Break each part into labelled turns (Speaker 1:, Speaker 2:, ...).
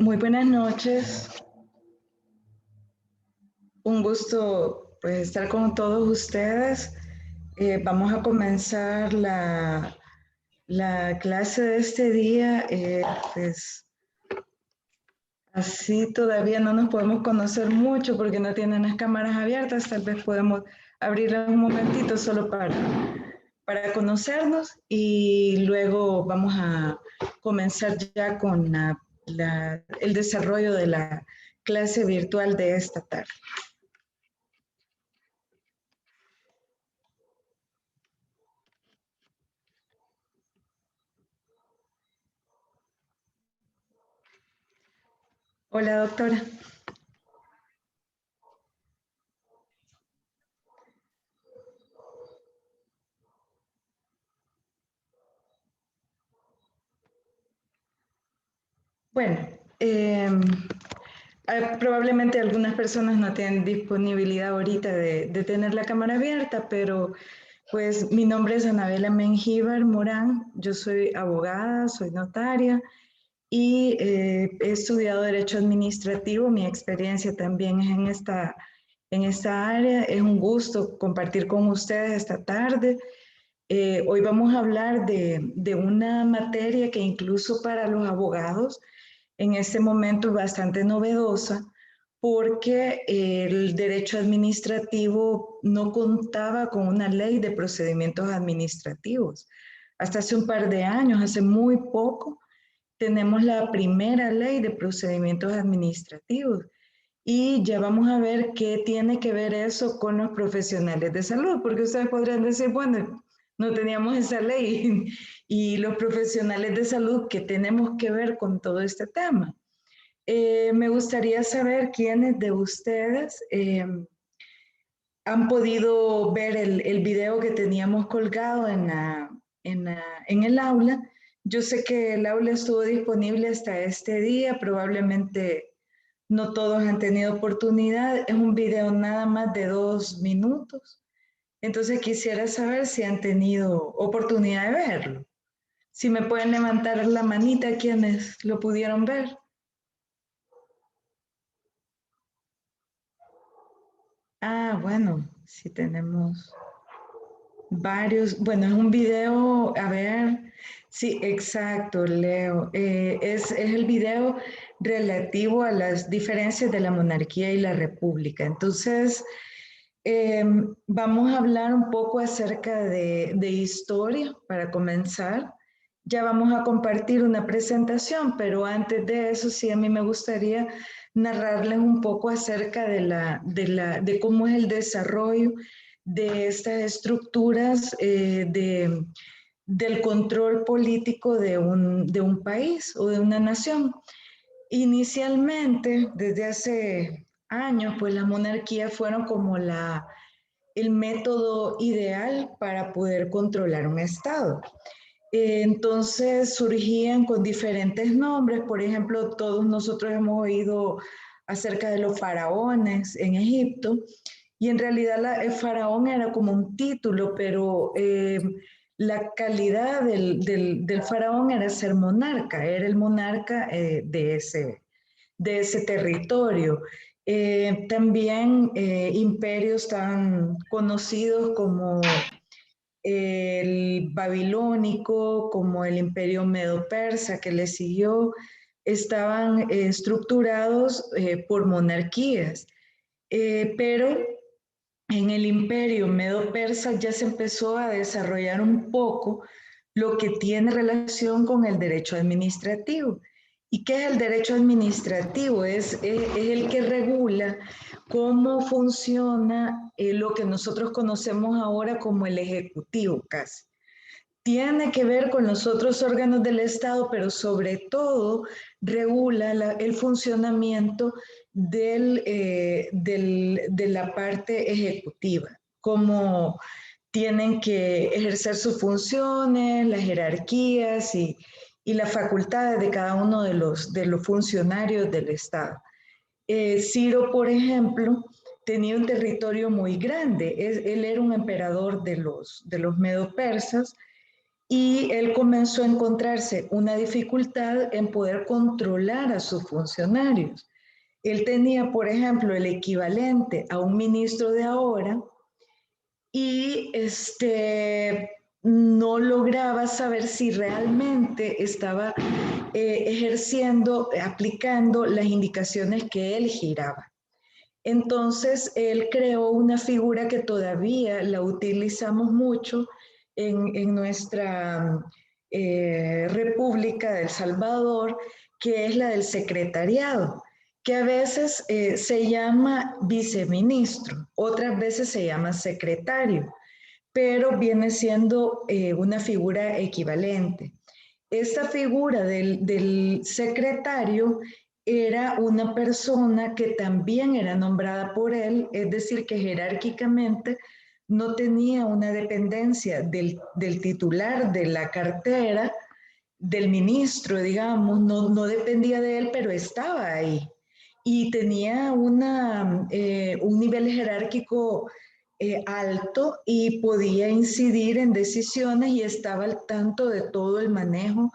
Speaker 1: Muy buenas noches. Un gusto pues, estar con todos ustedes. Vamos a comenzar la clase de este día. Pues así todavía no nos podemos conocer mucho porque no tienen las cámaras abiertas. Tal vez podemos abrirlas un momentito solo para conocernos y luego vamos a comenzar ya con el desarrollo de la clase virtual de esta tarde. Hola, doctora. Bueno, probablemente algunas personas no tienen disponibilidad ahorita de tener la cámara abierta, pero pues mi nombre es Anabela Mengíbar Morán, yo soy abogada, soy notaria y he estudiado Derecho Administrativo, mi experiencia también es en esta área, es un gusto compartir con ustedes esta tarde. Hoy vamos a hablar de una materia que incluso para los abogados en este momento es bastante novedosa porque el derecho administrativo no contaba con una ley de procedimientos administrativos. Hasta hace un par de años, hace muy poco, tenemos la primera ley de procedimientos administrativos y ya vamos a ver qué tiene que ver eso con los profesionales de salud, porque ustedes podrían decir, bueno, no teníamos esa ley y los profesionales de salud, ¿qué tenemos que ver con todo este tema? Me gustaría saber quiénes de ustedes han podido ver el video que teníamos colgado en el aula. Yo sé que el aula estuvo disponible hasta este día, probablemente no todos han tenido oportunidad. Es un video nada más de 2 minutos. Entonces quisiera saber si han tenido oportunidad de verlo. Si me pueden levantar la manita quienes lo pudieron ver. Ah, bueno, sí tenemos varios. Bueno, es un video, a ver, sí, exacto, Leo. Es el video relativo a las diferencias de la monarquía y la república. Entonces, vamos a hablar un poco acerca de historia para comenzar. Ya vamos a compartir una presentación, pero antes de eso sí a mí me gustaría narrarles un poco acerca de cómo es el desarrollo de estas estructuras del control político de un país o de una nación. Inicialmente, desde hace años, pues las monarquías fueron como el método ideal para poder controlar un estado. Entonces surgían con diferentes nombres, por ejemplo, todos nosotros hemos oído acerca de los faraones en Egipto, y en realidad el faraón era como un título, pero la calidad del faraón era ser monarca, era el monarca de ese territorio. También imperios tan conocidos como el babilónico, como el imperio medo-persa que le siguió, estaban estructurados por monarquías. Pero en el imperio medo-persa ya se empezó a desarrollar un poco lo que tiene relación con el derecho administrativo. ¿Y qué es el derecho administrativo? Es el que regula cómo funciona lo que nosotros conocemos ahora como el ejecutivo casi. Tiene que ver con los otros órganos del Estado, pero sobre todo regula el funcionamiento de la parte ejecutiva, cómo tienen que ejercer sus funciones, las jerarquías y las facultades de cada uno de los funcionarios del Estado. Ciro, por ejemplo, tenía un territorio muy grande. Él era un emperador de los medo-persas y él comenzó a encontrarse una dificultad en poder controlar a sus funcionarios. Él tenía, por ejemplo, el equivalente a un ministro de ahora y no lograba saber si realmente estaba ejerciendo, aplicando las indicaciones que él giraba. Entonces, él creó una figura que todavía la utilizamos mucho en nuestra República de El Salvador, que es la del secretariado, que a veces se llama viceministro, otras veces se llama secretario, pero viene siendo una figura equivalente. Esta figura del secretario era una persona que también era nombrada por él, es decir, que jerárquicamente no tenía una dependencia del titular de la cartera, del ministro, digamos, no dependía de él, pero estaba ahí. Y tenía un nivel jerárquico alto y podía incidir en decisiones y estaba al tanto de todo el manejo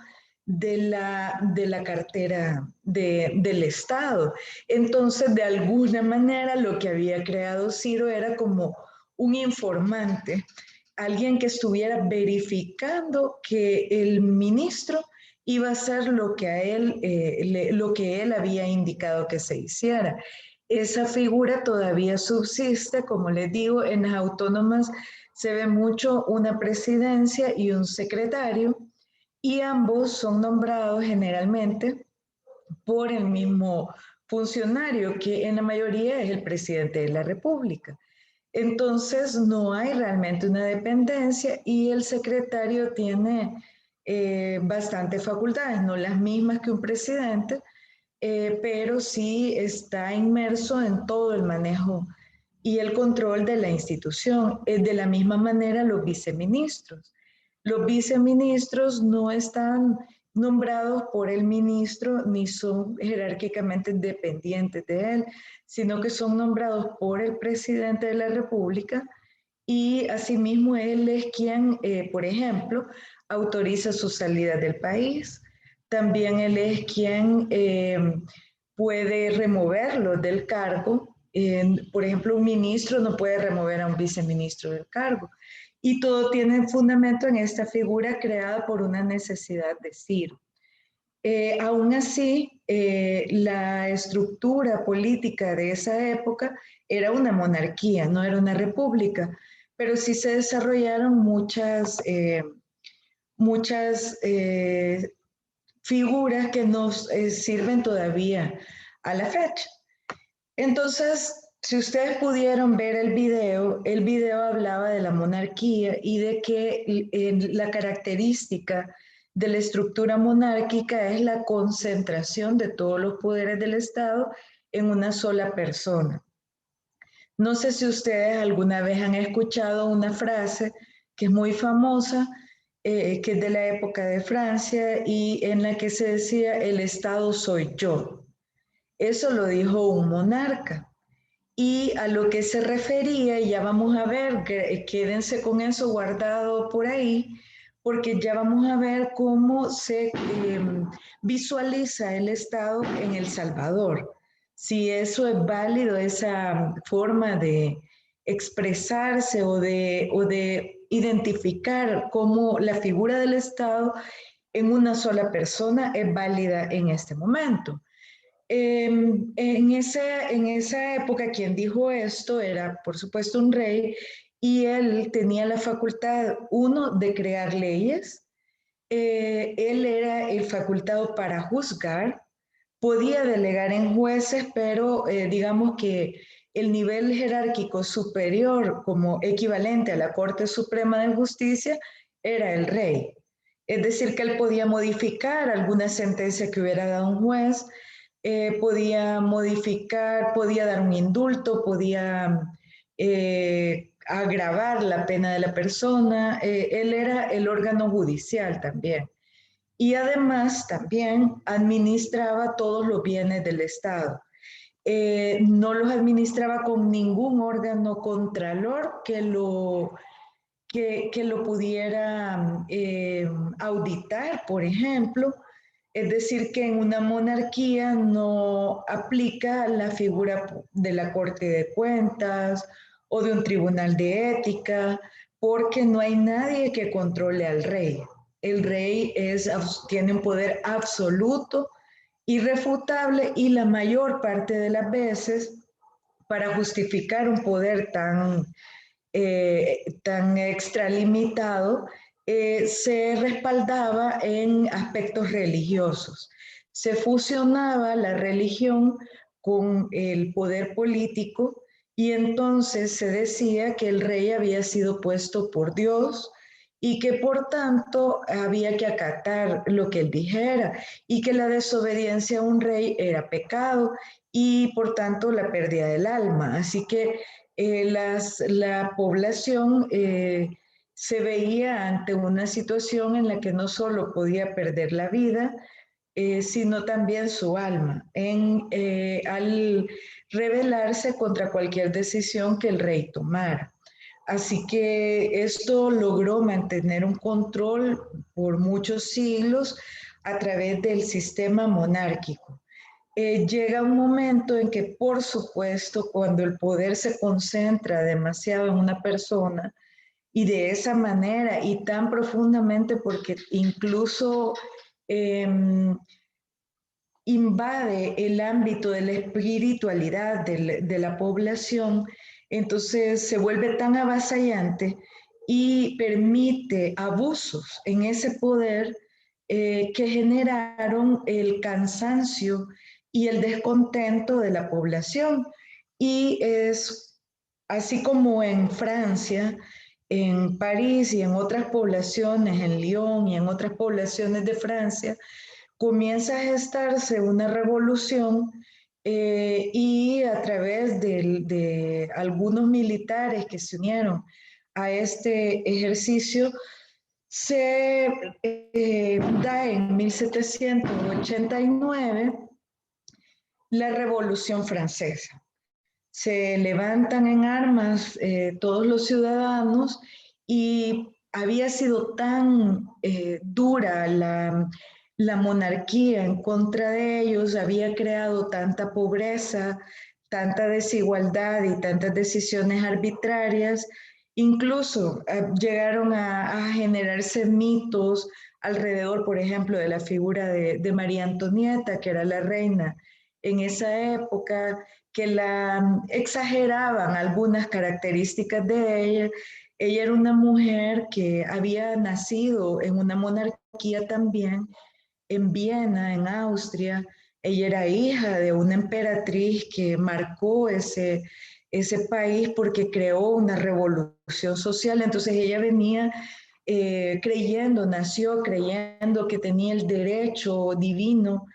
Speaker 1: de la cartera del Estado. Entonces, de alguna manera, lo que había creado Ciro era como un informante, alguien que estuviera verificando que el ministro iba a hacer lo que a él, lo que él había indicado que se hiciera. Esa figura todavía subsiste, como les digo, en las autónomas se ve mucho una presidencia y un secretario, y ambos son nombrados generalmente por el mismo funcionario, que en la mayoría es el presidente de la República. Entonces, no hay realmente una dependencia y el secretario tiene bastantes facultades, no las mismas que un presidente, pero sí está inmerso en todo el manejo y el control de la institución. De la misma manera, los viceministros. Los viceministros no están nombrados por el ministro ni son jerárquicamente dependientes de él, sino que son nombrados por el presidente de la República y asimismo él es quien, por ejemplo, autoriza su salida del país. También él es quien puede removerlo del cargo. Por ejemplo, un ministro no puede remover a un viceministro del cargo. Y todo tiene fundamento en esta figura creada por una necesidad de Ciro. Aún así, la estructura política de esa época era una monarquía, no era una república, pero sí se desarrollaron muchas figuras que nos sirven todavía a la fecha. Entonces, si ustedes pudieron ver el video hablaba de la monarquía y de que la característica de la estructura monárquica es la concentración de todos los poderes del Estado en una sola persona. No sé si ustedes alguna vez han escuchado una frase que es muy famosa, que es de la época de Francia y en la que se decía, el Estado soy yo. Eso lo dijo un monarca. Y a lo que se refería, y ya vamos a ver, quédense con eso guardado por ahí, porque ya vamos a ver cómo se visualiza el Estado en El Salvador. Si eso es válido, esa forma de expresarse o de identificar cómo la figura del Estado en una sola persona es válida en este momento. En esa época quien dijo esto era, por supuesto, un rey y él tenía la facultad, uno, de crear leyes, él era el facultado para juzgar, podía delegar en jueces, pero digamos que el nivel jerárquico superior como equivalente a la Corte Suprema de Justicia era el rey. Es decir, que él podía modificar alguna sentencia que hubiera dado un juez, podía modificar, podía dar un indulto, podía agravar la pena de la persona. Él era el órgano judicial también. Y además también administraba todos los bienes del Estado. No los administraba con ningún órgano contralor que lo pudiera auditar, por ejemplo. Es decir, que en una monarquía no aplica la figura de la Corte de Cuentas o de un tribunal de ética, porque no hay nadie que controle al rey. El rey tiene un poder absoluto, irrefutable, y la mayor parte de las veces, para justificar un poder tan extralimitado, se respaldaba en aspectos religiosos. Se fusionaba la religión con el poder político y entonces se decía que el rey había sido puesto por Dios y que por tanto había que acatar lo que él dijera y que la desobediencia a un rey era pecado y por tanto la pérdida del alma. Así que la población se veía ante una situación en la que no solo podía perder la vida, sino también su alma, al rebelarse contra cualquier decisión que el rey tomara. Así que esto logró mantener un control por muchos siglos a través del sistema monárquico. Llega un momento en que, por supuesto, cuando el poder se concentra demasiado en una persona y de esa manera y tan profundamente, porque incluso eh, invade el ámbito de la espiritualidad de la población, entonces se vuelve tan avasallante y permite abusos en ese poder que generaron el cansancio y el descontento de la población. Y es así como en Francia, en París y en otras poblaciones, en Lyon y en otras poblaciones de Francia, comienza a gestarse una revolución y a través de algunos militares que se unieron a este ejercicio, se da en 1789 la Revolución Francesa. Se levantan en armas todos los ciudadanos y había sido tan dura la monarquía en contra de ellos, había creado tanta pobreza, tanta desigualdad y tantas decisiones arbitrarias, incluso llegaron a generarse mitos alrededor, por ejemplo, de la figura de María Antonieta, que era la reina en esa época, que la exageraban algunas características de ella. Ella era una mujer que había nacido en una monarquía también, en Viena, en Austria. Ella era hija de una emperatriz que marcó ese país porque creó una revolución social. Entonces ella venía nació creyendo que tenía el derecho divino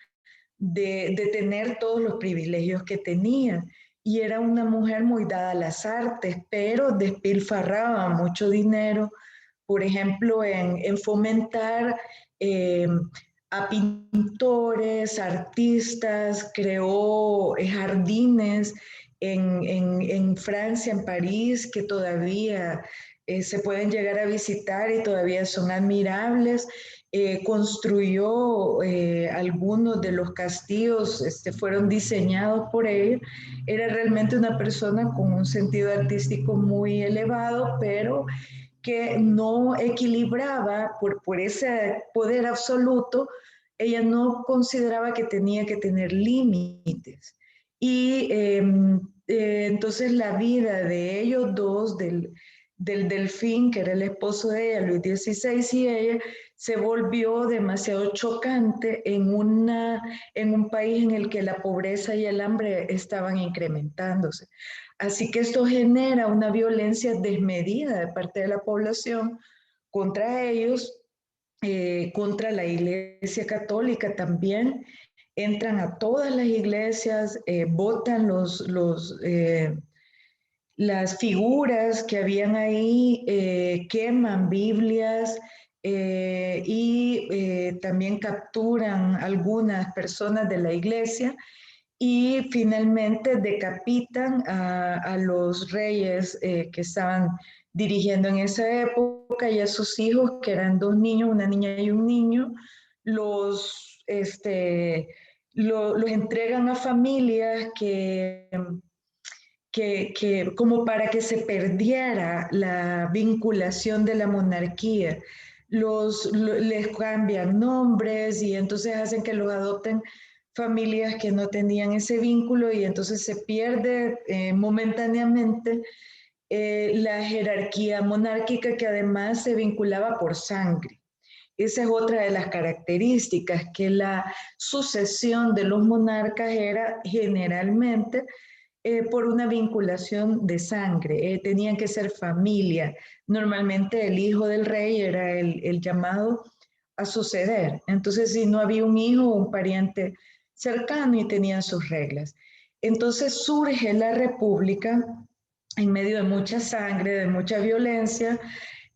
Speaker 1: de tener todos los privilegios que tenía. Y era una mujer muy dada a las artes, pero despilfarraba mucho dinero, por ejemplo, en fomentar a pintores, artistas, creó jardines en Francia, en París, que todavía se pueden llegar a visitar y todavía son admirables. Construyó algunos de los castillos, fueron diseñados por él. Era realmente una persona con un sentido artístico muy elevado, pero que no equilibraba por ese poder absoluto. Ella no consideraba que tenía que tener límites. Y entonces la vida de ellos dos, del Delfín, que era el esposo de ella, Luis XVI, y ella, se volvió demasiado chocante en un país en el que la pobreza y el hambre estaban incrementándose. Así que esto genera una violencia desmedida de parte de la población contra ellos, contra la Iglesia Católica también. Entran a todas las iglesias, botan las figuras que habían ahí, queman Biblias y también capturan algunas personas de la iglesia y finalmente decapitan a los reyes que estaban dirigiendo en esa época, y a sus hijos, que eran dos niños, una niña y un niño, los entregan a familias que como para que se perdiera la vinculación de la monarquía. Les cambian nombres y entonces hacen que los adopten familias que no tenían ese vínculo, y entonces se pierde momentáneamente la jerarquía monárquica, que además se vinculaba por sangre. Esa es otra de las características, que la sucesión de los monarcas era generalmente por una vinculación de sangre, tenían que ser familia. Normalmente el hijo del rey era el llamado a suceder. Entonces, si no había un hijo o un pariente cercano, y tenían sus reglas. Entonces surge la república en medio de mucha sangre, de mucha violencia,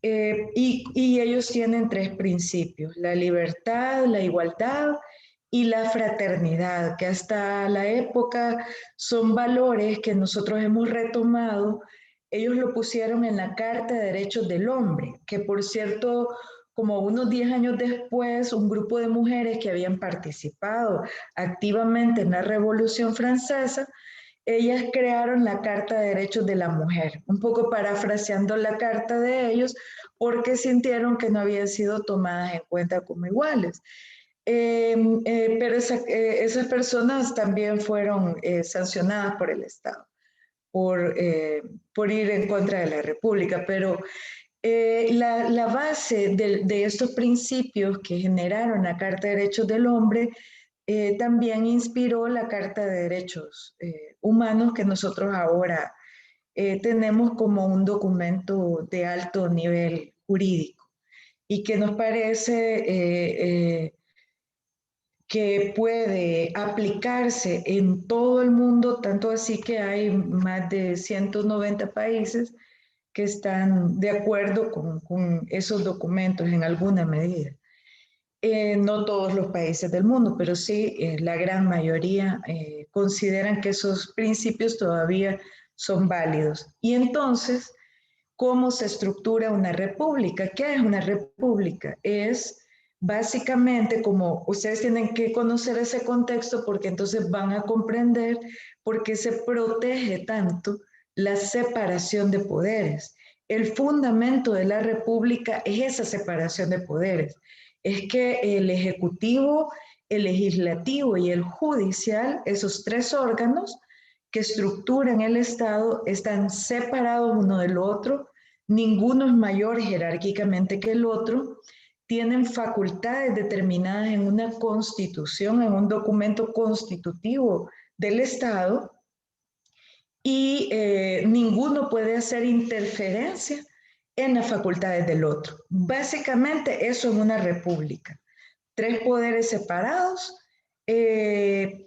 Speaker 1: y ellos tienen tres principios: la libertad, la igualdad y la fraternidad, que hasta la época son valores que nosotros hemos retomado. Ellos lo pusieron en la Carta de Derechos del Hombre, que por cierto, como unos 10 años después, un grupo de mujeres que habían participado activamente en la Revolución Francesa, ellas crearon la Carta de Derechos de la Mujer, un poco parafraseando la carta de ellos, porque sintieron que no habían sido tomadas en cuenta como iguales. Pero esas personas también fueron sancionadas por el Estado por ir en contra de la República, pero la base de estos principios que generaron la Carta de Derechos del Hombre también inspiró la Carta de Derechos Humanos, que nosotros ahora tenemos como un documento de alto nivel jurídico, y que nos parece que puede aplicarse en todo el mundo, tanto así que hay más de 190 países que están de acuerdo con esos documentos en alguna medida. No todos los países del mundo, pero sí la gran mayoría consideran que esos principios todavía son válidos. Y entonces, ¿cómo se estructura una república? ¿Qué es una república? Es básicamente, como ustedes tienen que conocer ese contexto, porque entonces van a comprender por qué se protege tanto la separación de poderes. El fundamento de la república es esa separación de poderes. Es que el ejecutivo, el legislativo y el judicial, esos tres órganos que estructuran el Estado, están separados uno del otro. Ninguno es mayor jerárquicamente que el otro. Tienen facultades determinadas en una constitución, en un documento constitutivo del Estado, y ninguno puede hacer interferencia en las facultades del otro. Básicamente eso es una república. Tres poderes separados que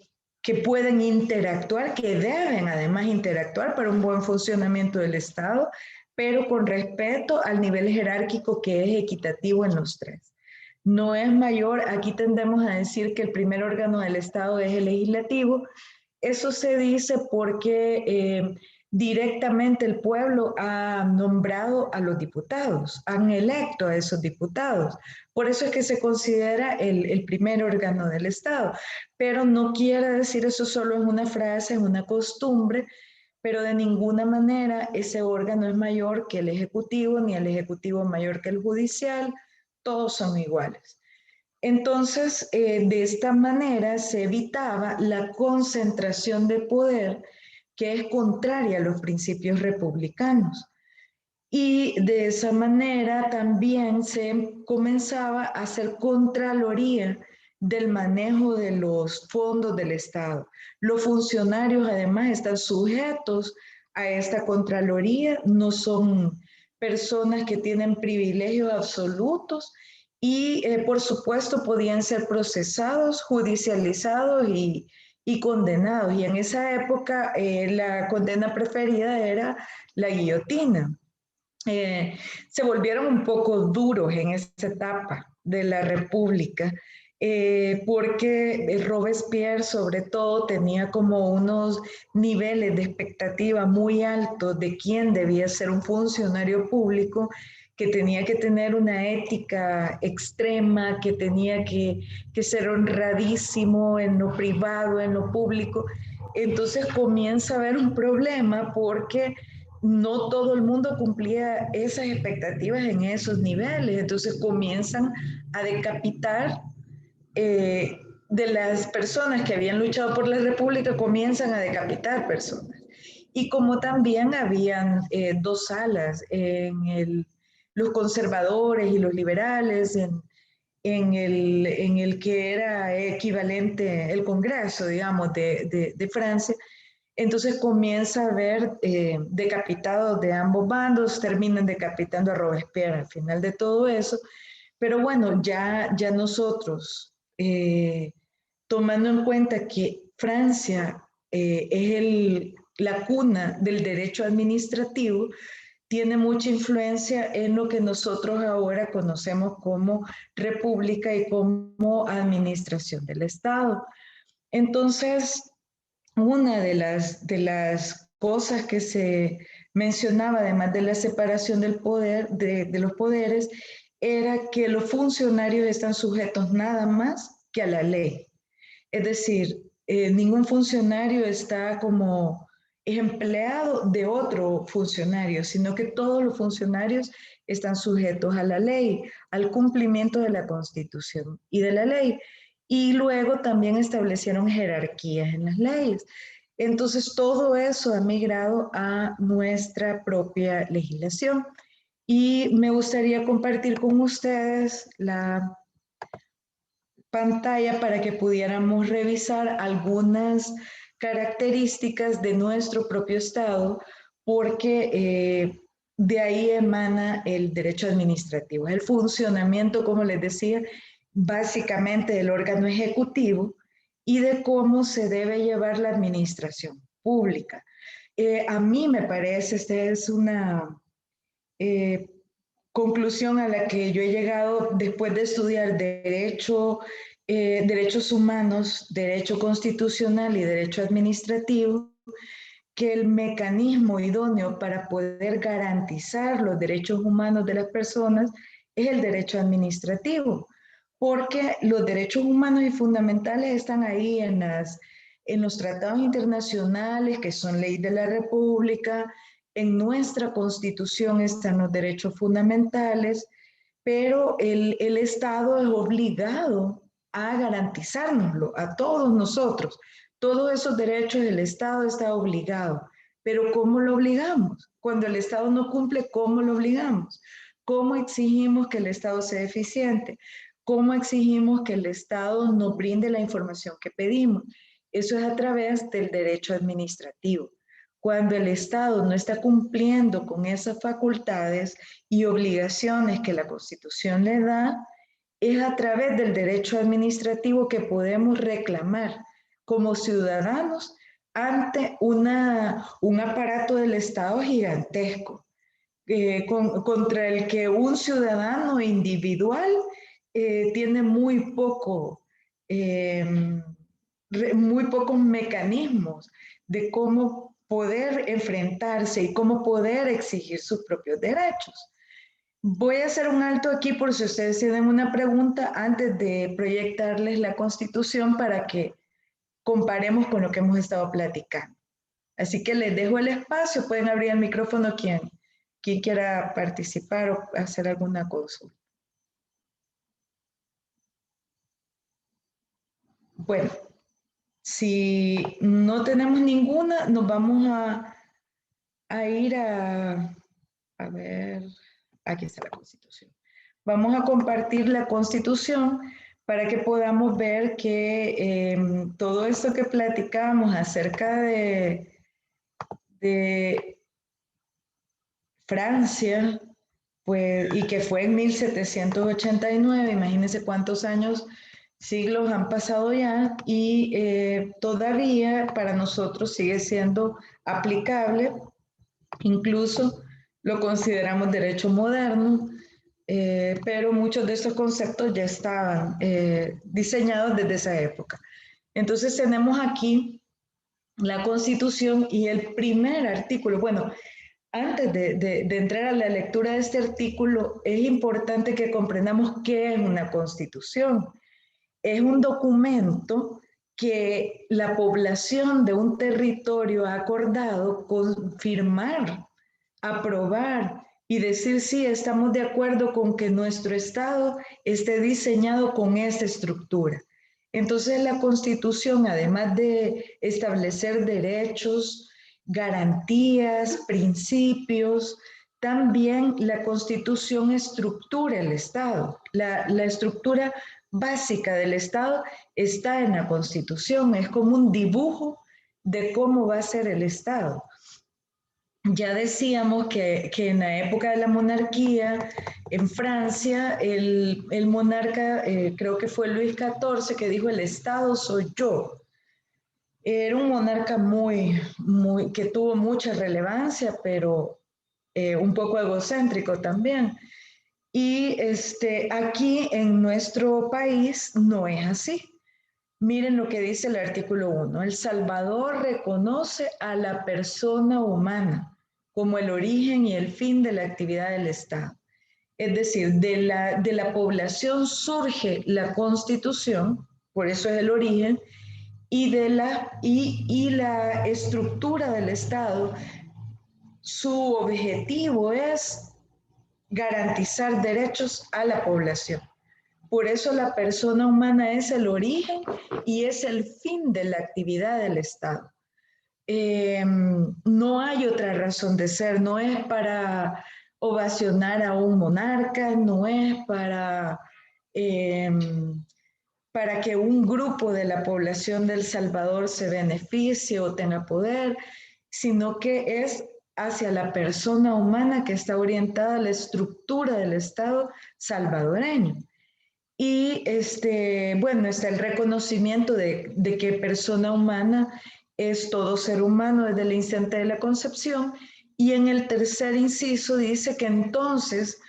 Speaker 1: pueden interactuar, que deben además interactuar para un buen funcionamiento del Estado, pero con respeto al nivel jerárquico que es equitativo en los tres. No es mayor, aquí tendemos a decir que el primer órgano del Estado es el legislativo. Eso se dice porque directamente el pueblo ha nombrado a los diputados, han electo a esos diputados. Por eso es que se considera el primer órgano del Estado. Pero no quiere decir, eso solo es una frase, es una costumbre, pero de ninguna manera ese órgano es mayor que el ejecutivo, ni el ejecutivo mayor que el judicial. Todos son iguales. Entonces, de esta manera se evitaba la concentración de poder, que es contraria a los principios republicanos. Y de esa manera también se comenzaba a hacer contraloría del manejo de los fondos del Estado. Los funcionarios además están sujetos a esta contraloría, no son personas que tienen privilegios absolutos, y por supuesto podían ser procesados, judicializados y condenados. Y en esa época la condena preferida era la guillotina. Se volvieron un poco duros en esa etapa de la República, porque Robespierre sobre todo tenía como unos niveles de expectativa muy altos de quién debía ser un funcionario público, que tenía que tener una ética extrema, que tenía que ser honradísimo en lo privado, en lo público. Entonces comienza a haber un problema porque no todo el mundo cumplía esas expectativas en esos niveles. Entonces comienzan a decapitar de las personas que habían luchado por la República, comienzan a decapitar personas. Y como también habían dos alas, los conservadores y los liberales, en el que era equivalente el Congreso, digamos, de Francia. Entonces comienza a haber decapitados de ambos bandos, terminan decapitando a Robespierre al final de todo eso. Pero bueno, ya nosotros, tomando en cuenta que Francia es la cuna del derecho administrativo, tiene mucha influencia en lo que nosotros ahora conocemos como república y como administración del Estado. Entonces, una de las cosas que se mencionaba, además de la separación del poder, de los poderes, era que los funcionarios están sujetos nada más que a la ley. Es decir, ningún funcionario está como empleado de otro funcionario, sino que todos los funcionarios están sujetos a la ley, al cumplimiento de la Constitución y de la ley. Y luego también establecieron jerarquías en las leyes. Entonces, todo eso ha migrado a nuestra propia legislación. Y me gustaría compartir con ustedes la pantalla para que pudiéramos revisar algunas características de nuestro propio Estado, porque de ahí emana el derecho administrativo. Es el funcionamiento, como les decía, básicamente del órgano ejecutivo y de cómo se debe llevar la administración pública. A mí me parece, esta es una eh, conclusión a la que yo he llegado después de estudiar derecho, derechos humanos, derecho constitucional y derecho administrativo, que el mecanismo idóneo para poder garantizar los derechos humanos de las personas es el derecho administrativo, porque los derechos humanos y fundamentales están ahí en los tratados internacionales, que son ley de la República, en nuestra Constitución están los derechos fundamentales, pero el Estado es obligado a garantizárnoslo a todos nosotros. Todos esos derechos el Estado está obligado. Pero ¿cómo lo obligamos? Cuando el Estado no cumple, ¿cómo lo obligamos? ¿Cómo exigimos que el Estado sea eficiente? ¿Cómo exigimos que el Estado nos brinde la información que pedimos? Eso es a través del derecho administrativo. Cuando el Estado no está cumpliendo con esas facultades y obligaciones que la Constitución le da, es a través del derecho administrativo que podemos reclamar como ciudadanos ante un aparato del Estado gigantesco, contra el que un ciudadano individual tiene muy pocos mecanismos de cómo poder enfrentarse y cómo poder exigir sus propios derechos. Voy a hacer un alto aquí por si ustedes tienen una pregunta antes de proyectarles la Constitución para que comparemos con lo que hemos estado platicando. Así que les dejo el espacio, pueden abrir el micrófono quien quiera participar o hacer alguna consulta. Bueno, si no tenemos ninguna, nos vamos a ir a ver, aquí está la Constitución. Vamos a compartir la Constitución para que podamos ver que todo esto que platicamos acerca de Francia, pues, y que fue en 1789, imagínense cuántos años, siglos han pasado ya, y todavía para nosotros sigue siendo aplicable, incluso lo consideramos derecho moderno. pero muchos de estos conceptos ya estaban diseñados desde esa época. Entonces tenemos aquí la Constitución y el primer artículo. Bueno, antes de entrar a la lectura de este artículo, es importante que comprendamos qué es una Constitución. Es un documento que la población de un territorio ha acordado confirmar, aprobar y decir sí, estamos de acuerdo con que nuestro Estado esté diseñado con esta estructura. Entonces la Constitución, además de establecer derechos, garantías, principios, también la Constitución estructura el Estado. La estructura básica del Estado está en la Constitución, es como un dibujo de cómo va a ser el Estado. Ya decíamos que en la época de la monarquía, en Francia, el monarca, creo que fue Luis XIV, que dijo, el Estado soy yo. Era un monarca que tuvo mucha relevancia, pero un poco egocéntrico también. Y aquí en nuestro país no es así. Miren lo que dice el artículo 1. El Salvador reconoce a la persona humana como el origen y el fin de la actividad del Estado. Es decir, de la población surge la Constitución, por eso es el origen, y la estructura del Estado, su objetivo es garantizar derechos a la población. Por eso la persona humana es el origen y es el fin de la actividad del Estado. No hay otra razón de ser, no es para ovacionar a un monarca, no es eh, para que un grupo de la población de El Salvador se beneficie o tenga poder, sino que es hacia la persona humana que está orientada a la estructura del Estado salvadoreño. Y bueno, está el reconocimiento de que persona humana es todo ser humano desde el instante de la concepción. Y en el tercer inciso dice que entonces,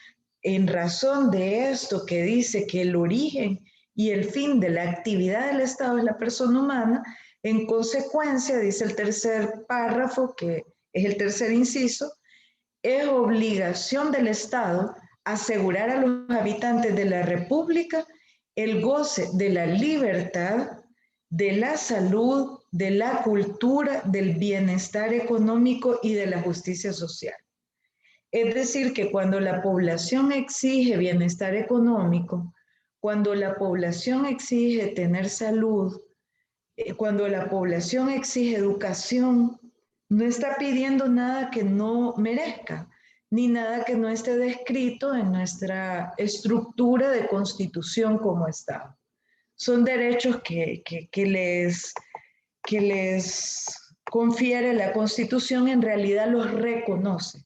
Speaker 1: en razón de esto que dice que el origen y el fin de la actividad del Estado es la persona humana, en consecuencia, dice el tercer párrafo, que es el tercer inciso, es obligación del Estado asegurar a los habitantes de la República el goce de la libertad, de la salud, de la cultura, del bienestar económico y de la justicia social. Es decir, que cuando la población exige bienestar económico, cuando la población exige tener salud, cuando la población exige educación, no está pidiendo nada que no merezca, ni nada que no esté descrito en nuestra estructura de constitución como Estado. Son derechos que les confiere la Constitución, en realidad los reconoce,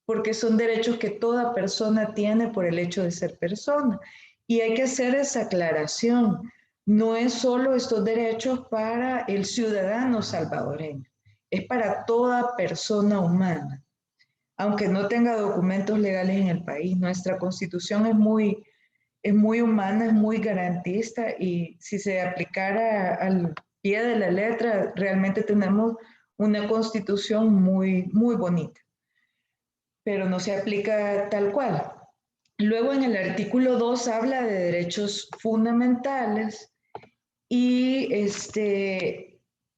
Speaker 1: porque son derechos que toda persona tiene por el hecho de ser persona. Y hay que hacer esa aclaración. No es solo estos derechos para el ciudadano salvadoreño, es para toda persona humana, aunque no tenga documentos legales en el país. Nuestra Constitución es muy humana, es muy garantista, y si se aplicara al pie de la letra, realmente tenemos una Constitución muy bonita, pero no se aplica tal cual. Luego en el artículo 2 habla de derechos fundamentales y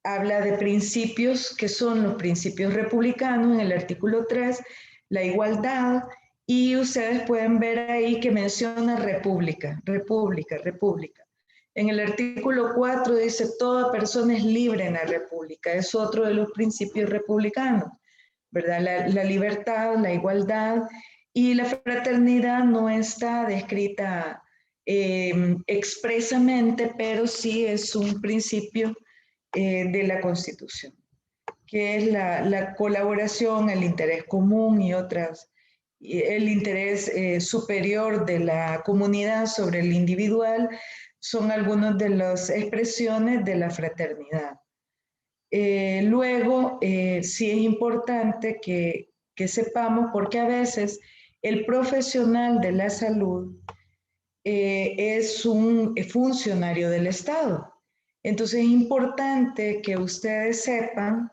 Speaker 1: habla de principios que son los principios republicanos. En el artículo 3, la igualdad, y ustedes pueden ver ahí que menciona república. En el artículo 4 dice toda persona es libre en la república, es otro de los principios republicanos, ¿verdad? La libertad, la igualdad y la fraternidad no está descrita expresamente, pero sí es un principio de la Constitución, que es la colaboración, el interés común y otras, el interés superior de la comunidad sobre el individual, son algunas de las expresiones de la fraternidad. Luego, sí es importante que sepamos, porque a veces El profesional de la salud es un funcionario del Estado. Entonces es importante que ustedes sepan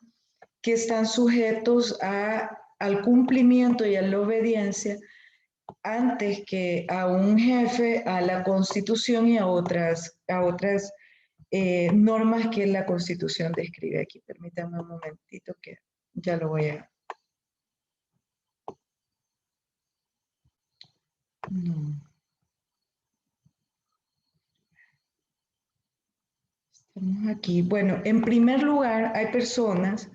Speaker 1: que están sujetos al cumplimiento y a la obediencia antes que a un jefe, a la Constitución y a otras normas que la Constitución describe aquí. Permítanme un momentito que ya lo voy a... No. Estamos aquí. Bueno, en primer lugar, hay personas,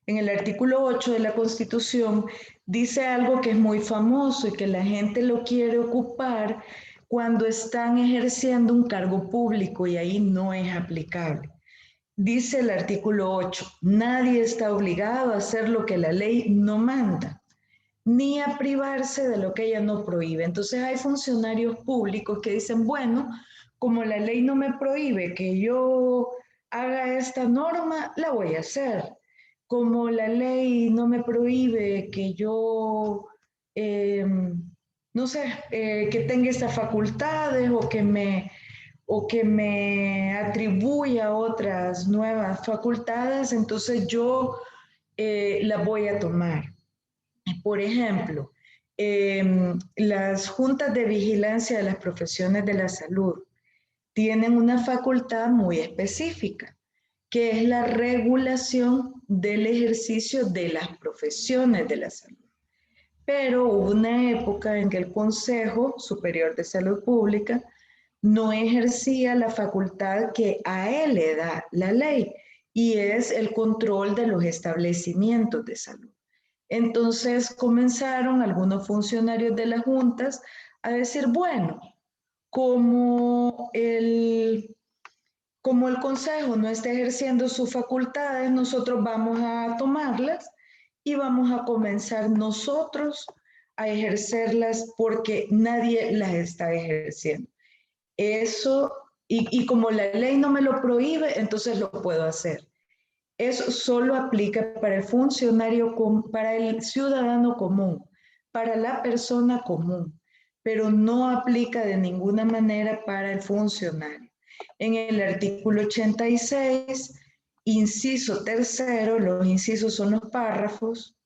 Speaker 1: en el artículo 8 de la Constitución, dice algo que es muy famoso y que la gente lo quiere ocupar cuando están ejerciendo un cargo público y ahí no es aplicable. Dice el artículo 8, nadie está obligado a hacer lo que la ley no manda, ni a privarse de lo que ella no prohíbe. Entonces hay funcionarios públicos que dicen, bueno, como la ley no me prohíbe que yo haga esta norma, la voy a hacer. Como la ley no me prohíbe que yo, no sé, que tenga estas facultades o que me atribuya otras nuevas facultades, entonces yo las voy a tomar. Por ejemplo, las juntas de vigilancia de las profesiones de la salud tienen una facultad muy específica, que es la regulación del ejercicio de las profesiones de la salud. Pero hubo una época en que el Consejo Superior de Salud Pública no ejercía la facultad que a él le da la ley, y es el control de los establecimientos de salud. Entonces comenzaron algunos funcionarios de las juntas a decir, bueno, como como el Consejo no está ejerciendo sus facultades, nosotros vamos a tomarlas y vamos a comenzar nosotros a ejercerlas porque nadie las está ejerciendo. Eso, y como la ley no me lo prohíbe, entonces lo puedo hacer. Eso solo aplica para el funcionario, para el ciudadano común, para la persona común, pero no aplica de ninguna manera para el funcionario. En el artículo 86, inciso tercero, los incisos son los párrafos.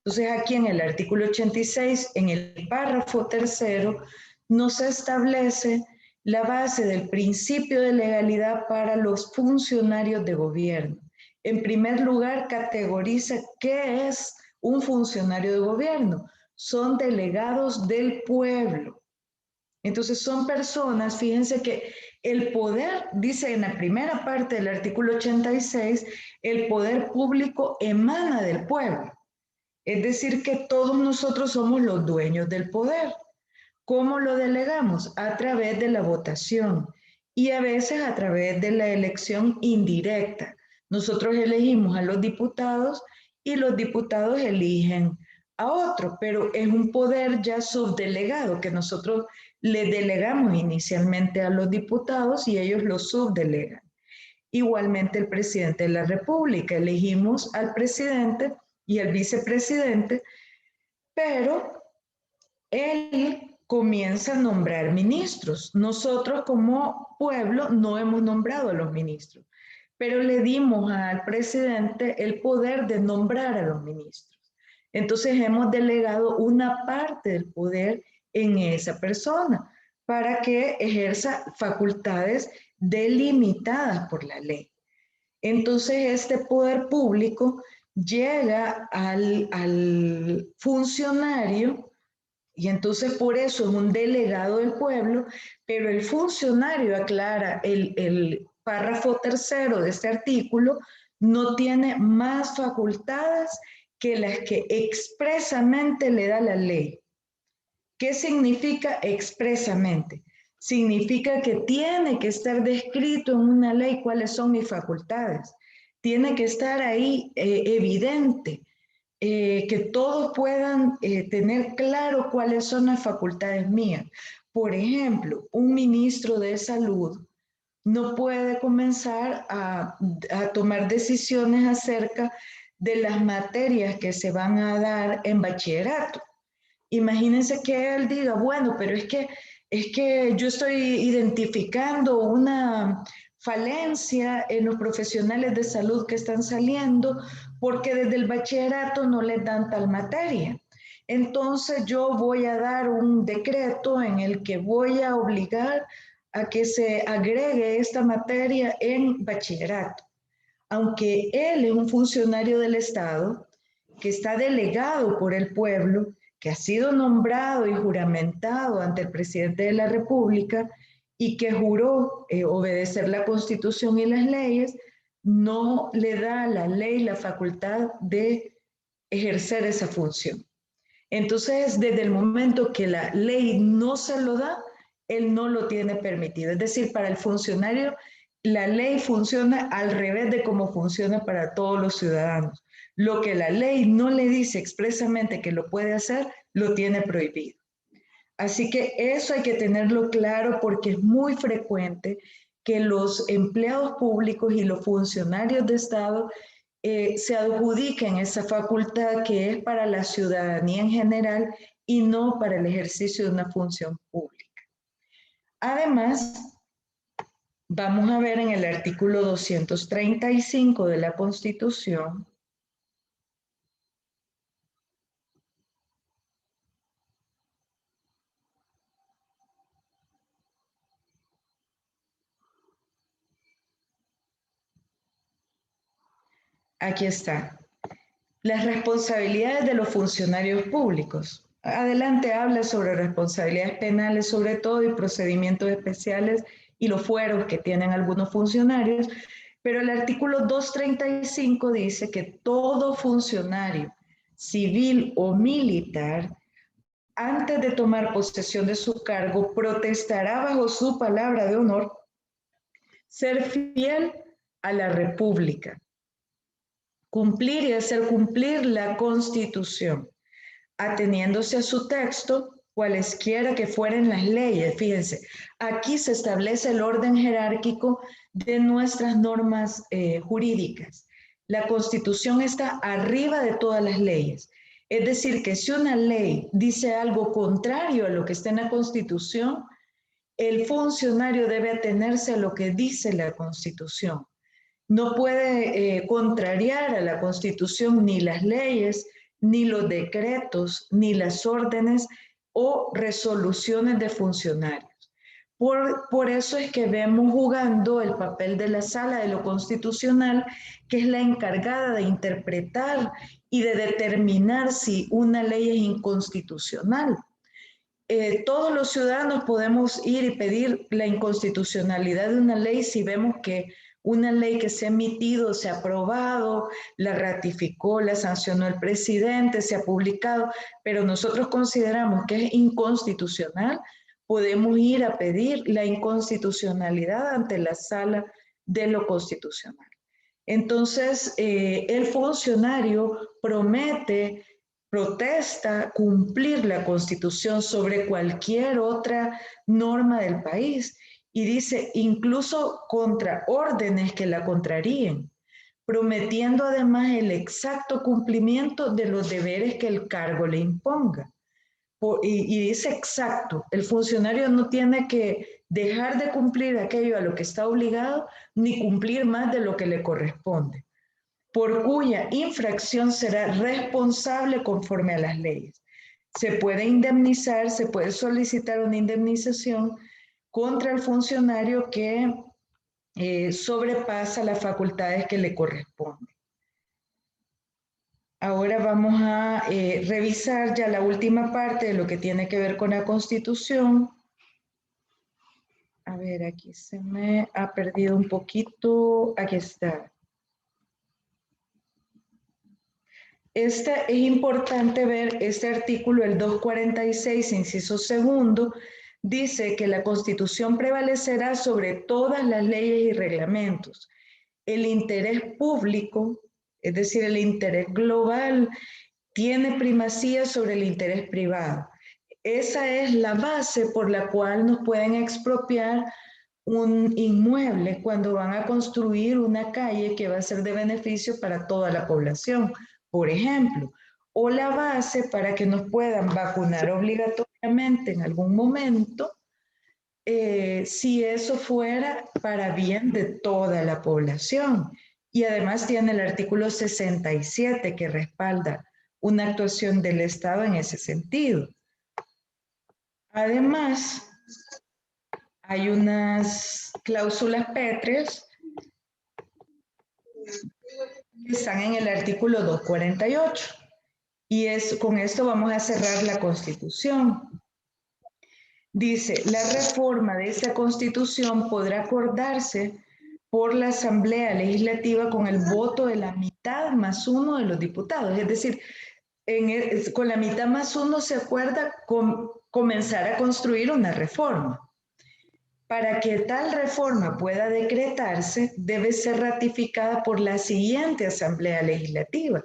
Speaker 1: Entonces aquí en el artículo 86, en el párrafo tercero, nos establece la base del principio de legalidad para los funcionarios de gobierno. En primer lugar, categoriza qué es un funcionario de gobierno. Son delegados del pueblo. Entonces son personas, fíjense que el poder, dice en la primera parte del artículo 86, el poder público emana del pueblo. Es decir, que todos nosotros somos los dueños del poder. ¿Cómo lo delegamos? A través de la votación y a veces a través de la elección indirecta. Nosotros elegimos a los diputados y los diputados eligen a otro, pero es un poder ya subdelegado que nosotros le delegamos inicialmente a los diputados y ellos lo subdelegan. Igualmente el presidente de la República, elegimos al presidente y al vicepresidente, pero él comienza a nombrar ministros. Nosotros como pueblo no hemos nombrado a los ministros, pero le dimos al presidente el poder de nombrar a los ministros. Entonces hemos delegado una parte del poder en esa persona para que ejerza facultades delimitadas por la ley. Entonces este poder público llega al funcionario y entonces por eso es un delegado del pueblo, pero el funcionario, aclara el párrafo tercero de este artículo, no tiene más facultades que las que expresamente le da la ley. ¿Qué significa expresamente? Significa que tiene que estar descrito en una ley cuáles son mis facultades. Tiene que estar ahí evidente, que todos puedan tener claro cuáles son las facultades mías. Por ejemplo, un ministro de salud no puede comenzar a tomar decisiones acerca de las materias que se van a dar en bachillerato. Imagínense que él diga, bueno, pero es que yo estoy identificando una falencia en los profesionales de salud que están saliendo porque desde el bachillerato no les dan tal materia. Entonces yo voy a dar un decreto en el que voy a obligar a que se agregue esta materia en bachillerato. Aunque él es un funcionario del Estado que está delegado por el pueblo, que ha sido nombrado y juramentado ante el presidente de la República y que juró obedecer la Constitución y las leyes, no le da a la ley la facultad de ejercer esa función. Entonces, desde el momento que la ley no se lo da, él no lo tiene permitido. Es decir, para el funcionario, la ley funciona al revés de cómo funciona para todos los ciudadanos. Lo que la ley no le dice expresamente que lo puede hacer, lo tiene prohibido. Así que eso hay que tenerlo claro porque es muy frecuente que los empleados públicos y los funcionarios de Estado se adjudiquen esa facultad que es para la ciudadanía en general y no para el ejercicio de una función pública. Además, vamos a ver en el artículo 235 de la Constitución aquí está, las responsabilidades de los funcionarios públicos. Adelante habla sobre responsabilidades penales, sobre todo, y procedimientos especiales y los fueros que tienen algunos funcionarios, pero el artículo 235 dice que todo funcionario civil o militar, antes de tomar posesión de su cargo, protestará bajo su palabra de honor ser fiel a la República, cumplir y hacer cumplir la Constitución, ateniéndose a su texto, cualesquiera que fueren las leyes. Fíjense, aquí se establece el orden jerárquico de nuestras normas jurídicas. La Constitución está arriba de todas las leyes. Es decir, que si una ley dice algo contrario a lo que está en la Constitución, el funcionario debe atenerse a lo que dice la Constitución. No puede contrariar a la Constitución ni las leyes, ni los decretos, ni las órdenes o resoluciones de funcionarios. Por eso es que vemos jugando el papel de la Sala de lo Constitucional, que es la encargada de interpretar y de determinar si una ley es inconstitucional. Todos los ciudadanos podemos ir y pedir la inconstitucionalidad de una ley si vemos que una ley que se ha emitido, se ha aprobado, la ratificó, la sancionó el presidente, se ha publicado, pero nosotros consideramos que es inconstitucional, podemos ir a pedir la inconstitucionalidad ante la Sala de lo Constitucional. Entonces, el funcionario protesta cumplir la Constitución sobre cualquier otra norma del país y dice incluso contra órdenes que la contraríen, prometiendo además el exacto cumplimiento de los deberes que el cargo le imponga. Y dice exacto, el funcionario no tiene que dejar de cumplir aquello a lo que está obligado, ni cumplir más de lo que le corresponde, por cuya infracción será responsable conforme a las leyes. Se puede indemnizar, se puede solicitar una indemnización contra el funcionario que sobrepasa las facultades que le corresponden. Ahora vamos a revisar ya la última parte de lo que tiene que ver con la Constitución. A ver, aquí se me ha perdido un poquito. Aquí está. Es importante ver este artículo, el 246, inciso segundo, dice que la Constitución prevalecerá sobre todas las leyes y reglamentos. El interés público, es decir, el interés global, tiene primacía sobre el interés privado. Esa es la base por la cual nos pueden expropiar un inmueble cuando van a construir una calle que va a ser de beneficio para toda la población, por ejemplo, o la base para que nos puedan vacunar obligatoriamente en algún momento, si eso fuera para bien de toda la población. Y además tiene el artículo 67 que respalda una actuación del Estado en ese sentido. Además, hay unas cláusulas pétreas que están en el artículo 248. Y con esto vamos a cerrar la Constitución. Dice, la reforma de esta Constitución podrá acordarse por la Asamblea Legislativa con el voto de la mitad más uno de los diputados. Es decir, con la mitad más uno se acuerda comenzar a construir una reforma. Para que tal reforma pueda decretarse, debe ser ratificada por la siguiente Asamblea Legislativa.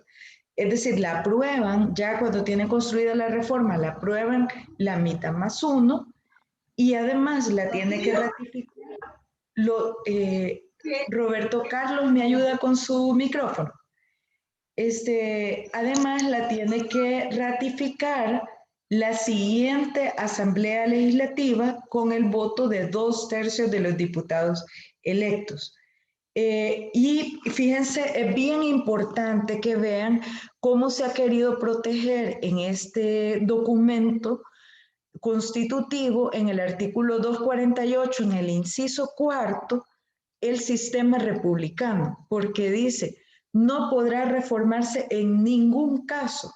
Speaker 1: Es decir, la aprueban, ya cuando tienen construida la reforma, la aprueban la mitad más uno, y además la tiene que ratificar. Roberto Carlos me ayuda con su micrófono. Además la tiene que ratificar la siguiente Asamblea Legislativa con el voto de 2/3 de los diputados electos. Y fíjense, es bien importante que vean cómo se ha querido proteger en este documento constitutivo, en el artículo 248, en el inciso cuarto, el sistema republicano, porque dice, no podrá reformarse en ningún caso,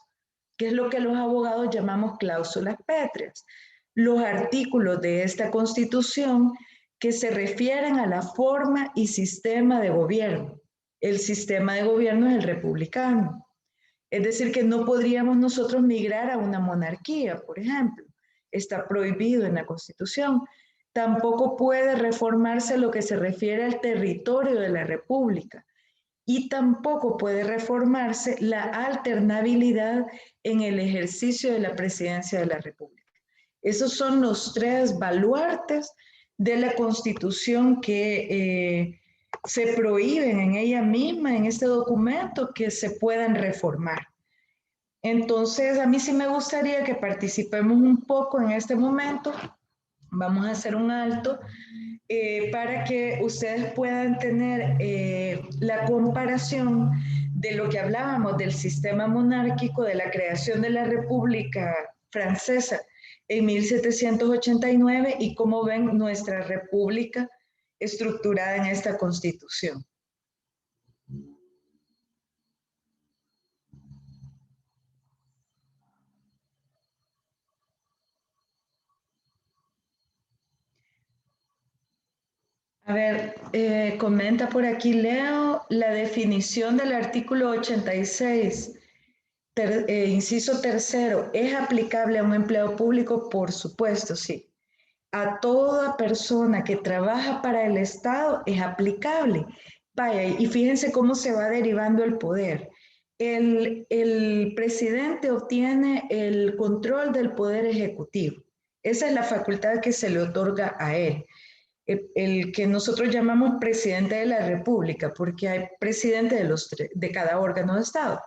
Speaker 1: que es lo que los abogados llamamos cláusulas pétreas, los artículos de esta Constitución que se refieren a la forma y sistema de gobierno. El sistema de gobierno es el republicano. Es decir, que no podríamos nosotros migrar a una monarquía, por ejemplo. Está prohibido en la Constitución. Tampoco puede reformarse lo que se refiere al territorio de la República. Y tampoco puede reformarse la alternabilidad en el ejercicio de la presidencia de la República. Esos son los 3 baluartes de la Constitución que se prohíben en ella misma, en este documento, que se puedan reformar. Entonces, a mí sí me gustaría que participemos un poco en este momento. Vamos a hacer un alto para que ustedes puedan tener la comparación de lo que hablábamos del sistema monárquico, de la creación de la República Francesa en 1789 y cómo ven nuestra república estructurada en esta Constitución. A ver, comenta por aquí Leo, la definición del artículo 86, inciso tercero, ¿es aplicable a un empleado público? Por supuesto, sí. A toda persona que trabaja para el Estado es aplicable. Vaya, y fíjense cómo se va derivando el poder. El presidente obtiene el control del poder ejecutivo. Esa es la facultad que se le otorga a él. El que nosotros llamamos presidente de la República, porque hay presidente de cada órgano de Estado.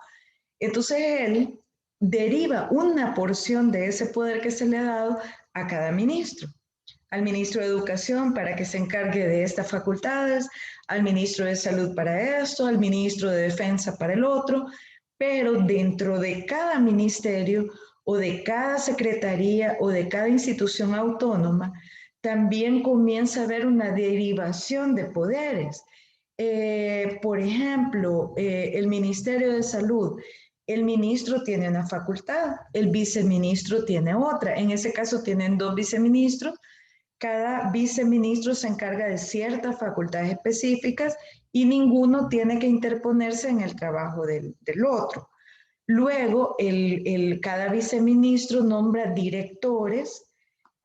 Speaker 1: Entonces él deriva una porción de ese poder que se le ha dado a cada ministro. Al ministro de Educación para que se encargue de estas facultades, al ministro de Salud para esto, al ministro de Defensa para el otro, pero dentro de cada ministerio o de cada secretaría o de cada institución autónoma, también comienza a haber una derivación de poderes. Por ejemplo, el Ministerio de Salud, el ministro tiene una facultad, el viceministro tiene otra. En ese caso tienen 2 viceministros. Cada viceministro se encarga de ciertas facultades específicas y ninguno tiene que interponerse en el trabajo del otro. Luego, cada viceministro nombra directores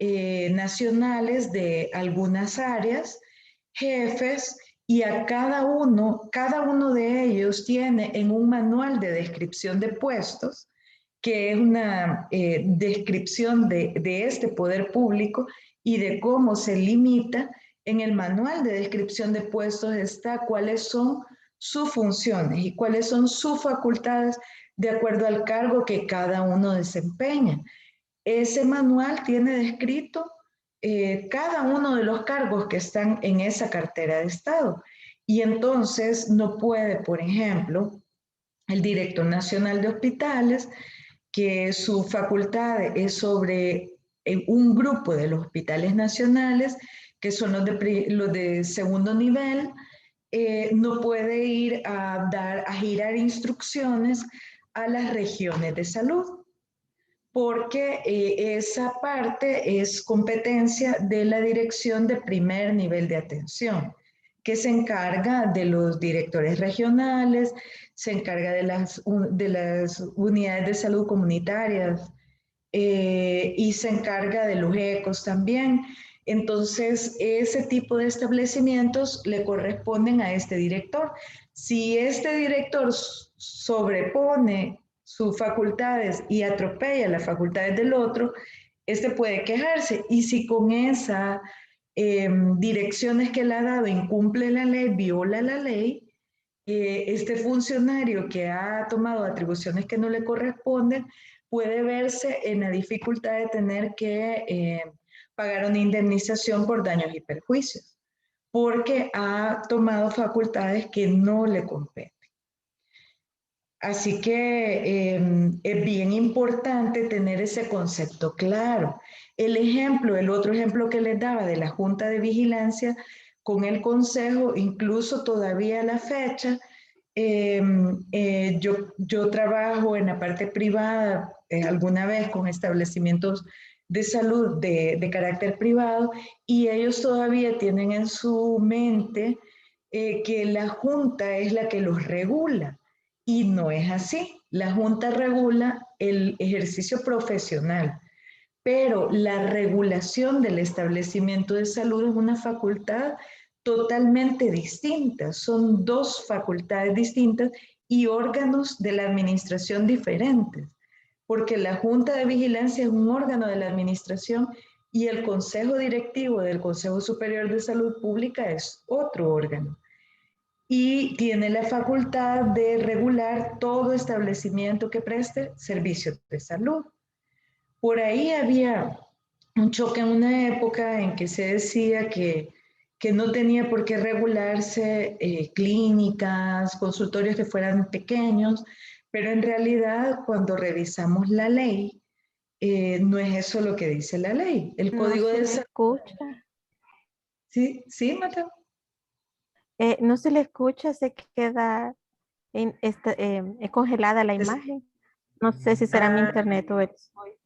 Speaker 1: nacionales de algunas áreas, jefes, y a cada uno de ellos tiene en un manual de descripción de puestos, que es una descripción de este poder público y de cómo se limita. En el manual de descripción de puestos está cuáles son sus funciones y cuáles son sus facultades de acuerdo al cargo que cada uno desempeña. Ese manual tiene descrito cada uno de los cargos que están en esa cartera de Estado. Y entonces no puede, por ejemplo, el director nacional de hospitales, que su facultad es sobre un grupo de los hospitales nacionales, que son los de segundo nivel, no puede ir a girar instrucciones a las regiones de salud, porque esa parte es competencia de la dirección de primer nivel de atención, que se encarga de los directores regionales, se encarga de las unidades de salud comunitarias y se encarga de los ECOS también. Entonces, ese tipo de establecimientos le corresponden a este director. Si este director sobrepone sus facultades y atropella las facultades del otro, este puede quejarse. Y si con esas direcciones que le ha dado incumple la ley, viola la ley, este funcionario que ha tomado atribuciones que no le corresponden puede verse en la dificultad de tener que pagar una indemnización por daños y perjuicios, porque ha tomado facultades que no le competen. Así que es bien importante tener ese concepto claro. El otro ejemplo que les daba de la Junta de Vigilancia con el Consejo, incluso todavía a la fecha, yo trabajo en la parte privada alguna vez con establecimientos de salud de carácter privado y ellos todavía tienen en su mente que la Junta es la que los regula. Y no es así. La Junta regula el ejercicio profesional, pero la regulación del establecimiento de salud es una facultad totalmente distinta. Son dos facultades distintas y órganos de la administración diferentes, porque la Junta de Vigilancia es un órgano de la administración y el Consejo Directivo del Consejo Superior de Salud Pública es otro órgano y tiene la facultad de regular todo establecimiento que preste servicios de salud. Por ahí había un choque en una época en que se decía que no tenía por qué regularse clínicas, consultorios que fueran pequeños, pero en realidad cuando revisamos la ley, no es eso lo que dice la ley. El
Speaker 2: No
Speaker 1: Código
Speaker 2: se
Speaker 1: de
Speaker 2: le
Speaker 1: Salud.
Speaker 2: escucha.
Speaker 1: Sí, sí, Mateo.
Speaker 2: No se le escucha, se queda congelada la
Speaker 1: Es,
Speaker 2: imagen. No sé si será mi
Speaker 1: ah,
Speaker 2: internet o el suyo.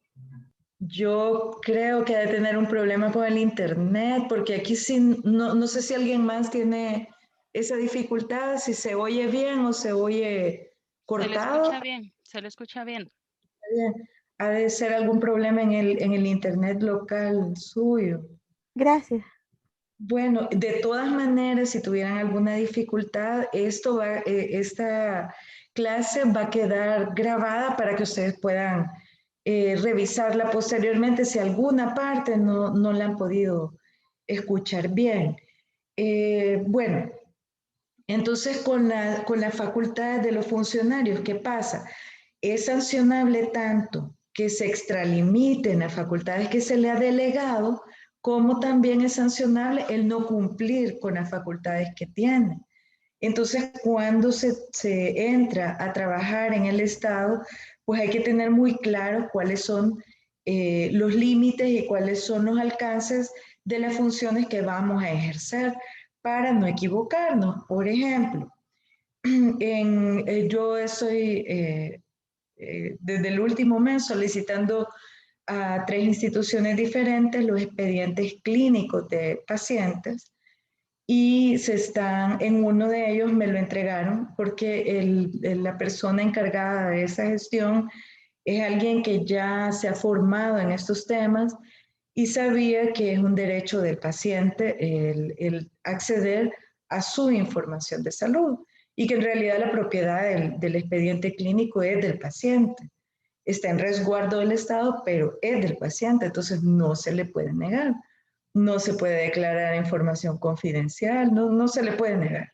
Speaker 1: Yo creo que ha de tener un problema con el internet, porque aquí sí, no sé si alguien más tiene esa dificultad, si se oye bien o se oye
Speaker 3: Se le
Speaker 1: cortado.
Speaker 3: escucha bien, se le escucha bien.
Speaker 1: Ha de ser algún problema en el internet local suyo.
Speaker 2: Gracias.
Speaker 1: Bueno, de todas maneras, si tuvieran alguna dificultad, esta clase va a quedar grabada para que ustedes puedan revisarla posteriormente si alguna parte no la han podido escuchar bien. Bueno, entonces con la facultad de los funcionarios, ¿qué pasa? Es sancionable tanto que se extralimiten las facultades que se le ha delegado, como también es sancionable el no cumplir con las facultades que tiene. Entonces, cuando se entra a trabajar en el Estado, pues hay que tener muy claro cuáles son los límites y cuáles son los alcances de las funciones que vamos a ejercer para no equivocarnos. Por ejemplo, yo estoy desde el último mes solicitando a 3 instituciones diferentes los expedientes clínicos de pacientes y en uno de ellos me lo entregaron porque la persona encargada de esa gestión es alguien que ya se ha formado en estos temas y sabía que es un derecho del paciente el acceder a su información de salud y que en realidad la propiedad del expediente clínico es del paciente. Está en resguardo del Estado, pero es del paciente, entonces no se le puede negar. No se puede declarar información confidencial, no se le puede negar.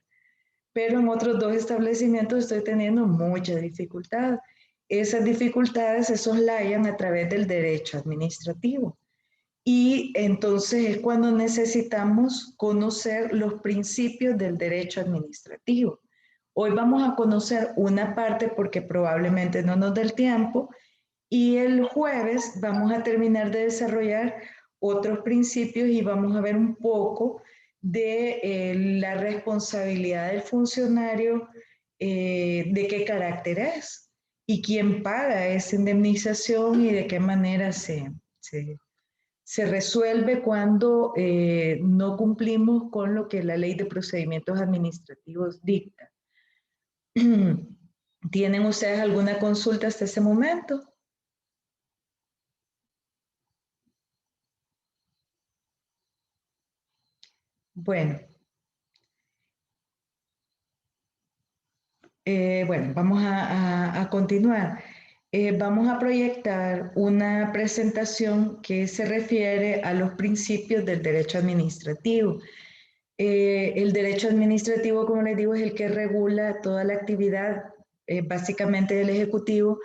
Speaker 1: Pero en otros 2 establecimientos estoy teniendo mucha dificultad esas dificultades se soslayan a través del derecho administrativo. Y entonces es cuando necesitamos conocer los principios del derecho administrativo. Hoy vamos a conocer una parte porque probablemente no nos dé el tiempo, y el jueves vamos a terminar de desarrollar otros principios y vamos a ver un poco de la responsabilidad del funcionario, de qué carácter es y quién paga esa indemnización y de qué manera se resuelve cuando no cumplimos con lo que la Ley de Procedimientos Administrativos dicta. ¿Tienen ustedes alguna consulta hasta ese momento? Bueno. Bueno, vamos a continuar. Vamos a proyectar una presentación que se refiere a los principios del derecho administrativo. El derecho administrativo, como les digo, es el que regula toda la actividad, básicamente del Ejecutivo.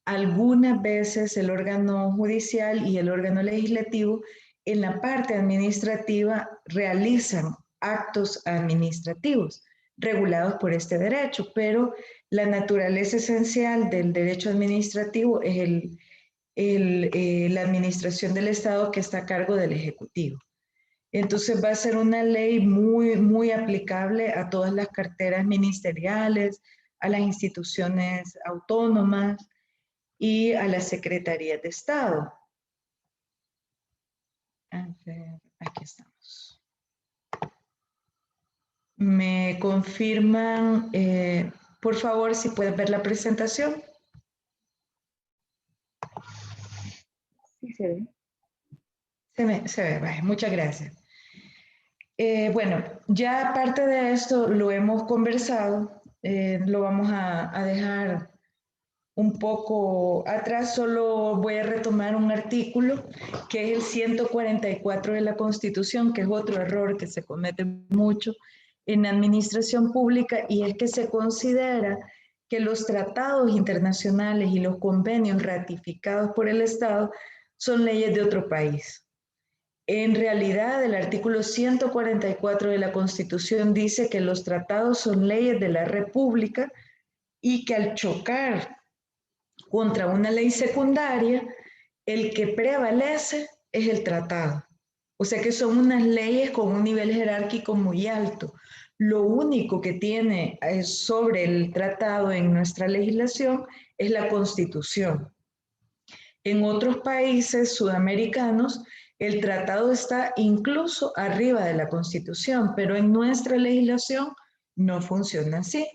Speaker 1: Algunas veces el órgano judicial y el órgano legislativo en la parte administrativa realizan actos administrativos regulados por este derecho, pero la naturaleza esencial del derecho administrativo es la administración del Estado que está a cargo del Ejecutivo. Entonces va a ser una ley muy aplicable a todas las carteras ministeriales, a las instituciones autónomas y a las secretarías de Estado. A ver, aquí estamos. ¿Me confirman, por favor, si pueden ver la presentación?
Speaker 2: Sí, se ve.
Speaker 1: Se ve, vale, muchas gracias. Bueno, ya aparte de esto lo hemos conversado, lo vamos a dejar un poco atrás. Solo voy a retomar un artículo que es el 144 de la Constitución, que es otro error que se comete mucho en administración pública, y es que se considera que los tratados internacionales y los convenios ratificados por el Estado son leyes de otro país. En realidad, el artículo 144 de la Constitución dice que los tratados son leyes de la República y que al chocar contra una ley secundaria, el que prevalece es el tratado. O sea que son unas leyes con un nivel jerárquico muy alto. Lo único que tiene sobre el tratado en nuestra legislación es la Constitución. En otros países sudamericanos, el tratado está incluso arriba de la Constitución, pero en nuestra legislación no funciona así.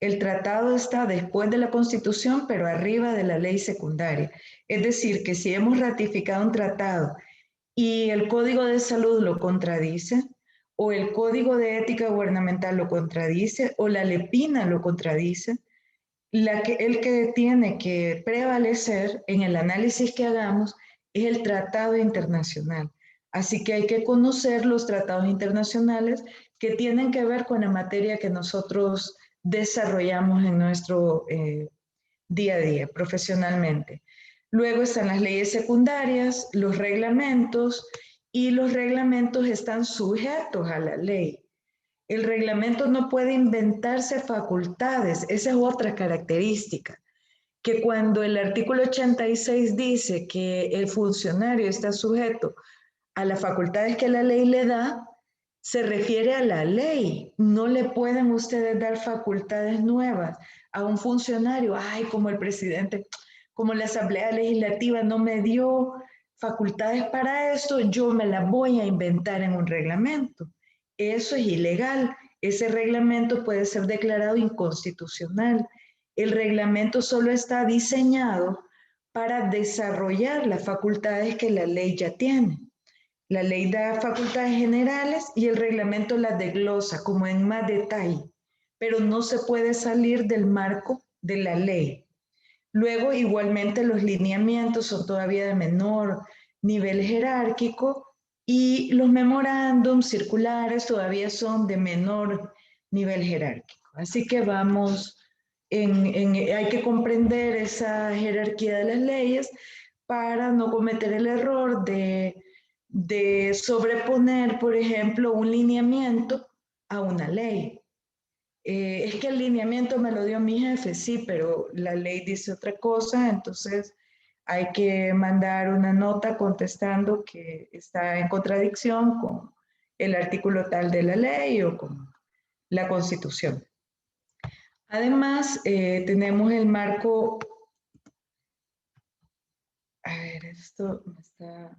Speaker 1: El tratado está después de la Constitución, pero arriba de la ley secundaria. Es decir, que si hemos ratificado un tratado y el Código de Salud lo contradice, o el Código de Ética Gubernamental lo contradice, o la LEPINA lo contradice, el que tiene que prevalecer en el análisis que hagamos es el tratado internacional. Así que hay que conocer los tratados internacionales que tienen que ver con la materia que nosotros desarrollamos en nuestro día a día, profesionalmente. Luego están las leyes secundarias, los reglamentos, y los reglamentos están sujetos a la ley. El reglamento no puede inventarse facultades, esa es otra característica, que cuando el artículo 86 dice que el funcionario está sujeto a las facultades que la ley le da, se refiere a la ley. No le pueden ustedes dar facultades nuevas a un funcionario. Ay, como el presidente, como la Asamblea Legislativa no me dio facultades para esto, yo me las voy a inventar en un reglamento. Eso es ilegal. Ese reglamento puede ser declarado inconstitucional. El reglamento solo está diseñado para desarrollar las facultades que la ley ya tiene. La ley da facultades generales y el reglamento las desglosa como en más detalle, pero no se puede salir del marco de la ley. Luego, igualmente, los lineamientos son todavía de menor nivel jerárquico y los memorándums circulares todavía son de menor nivel jerárquico. Así que vamos hay que comprender esa jerarquía de las leyes para no cometer el error de sobreponer, por ejemplo, un lineamiento a una ley. Es que el lineamiento me lo dio mi jefe, sí, pero la ley dice otra cosa, entonces hay que mandar una nota contestando que está en contradicción con el artículo tal de la ley o con la Constitución. Además, tenemos el marco, a ver, esto me está...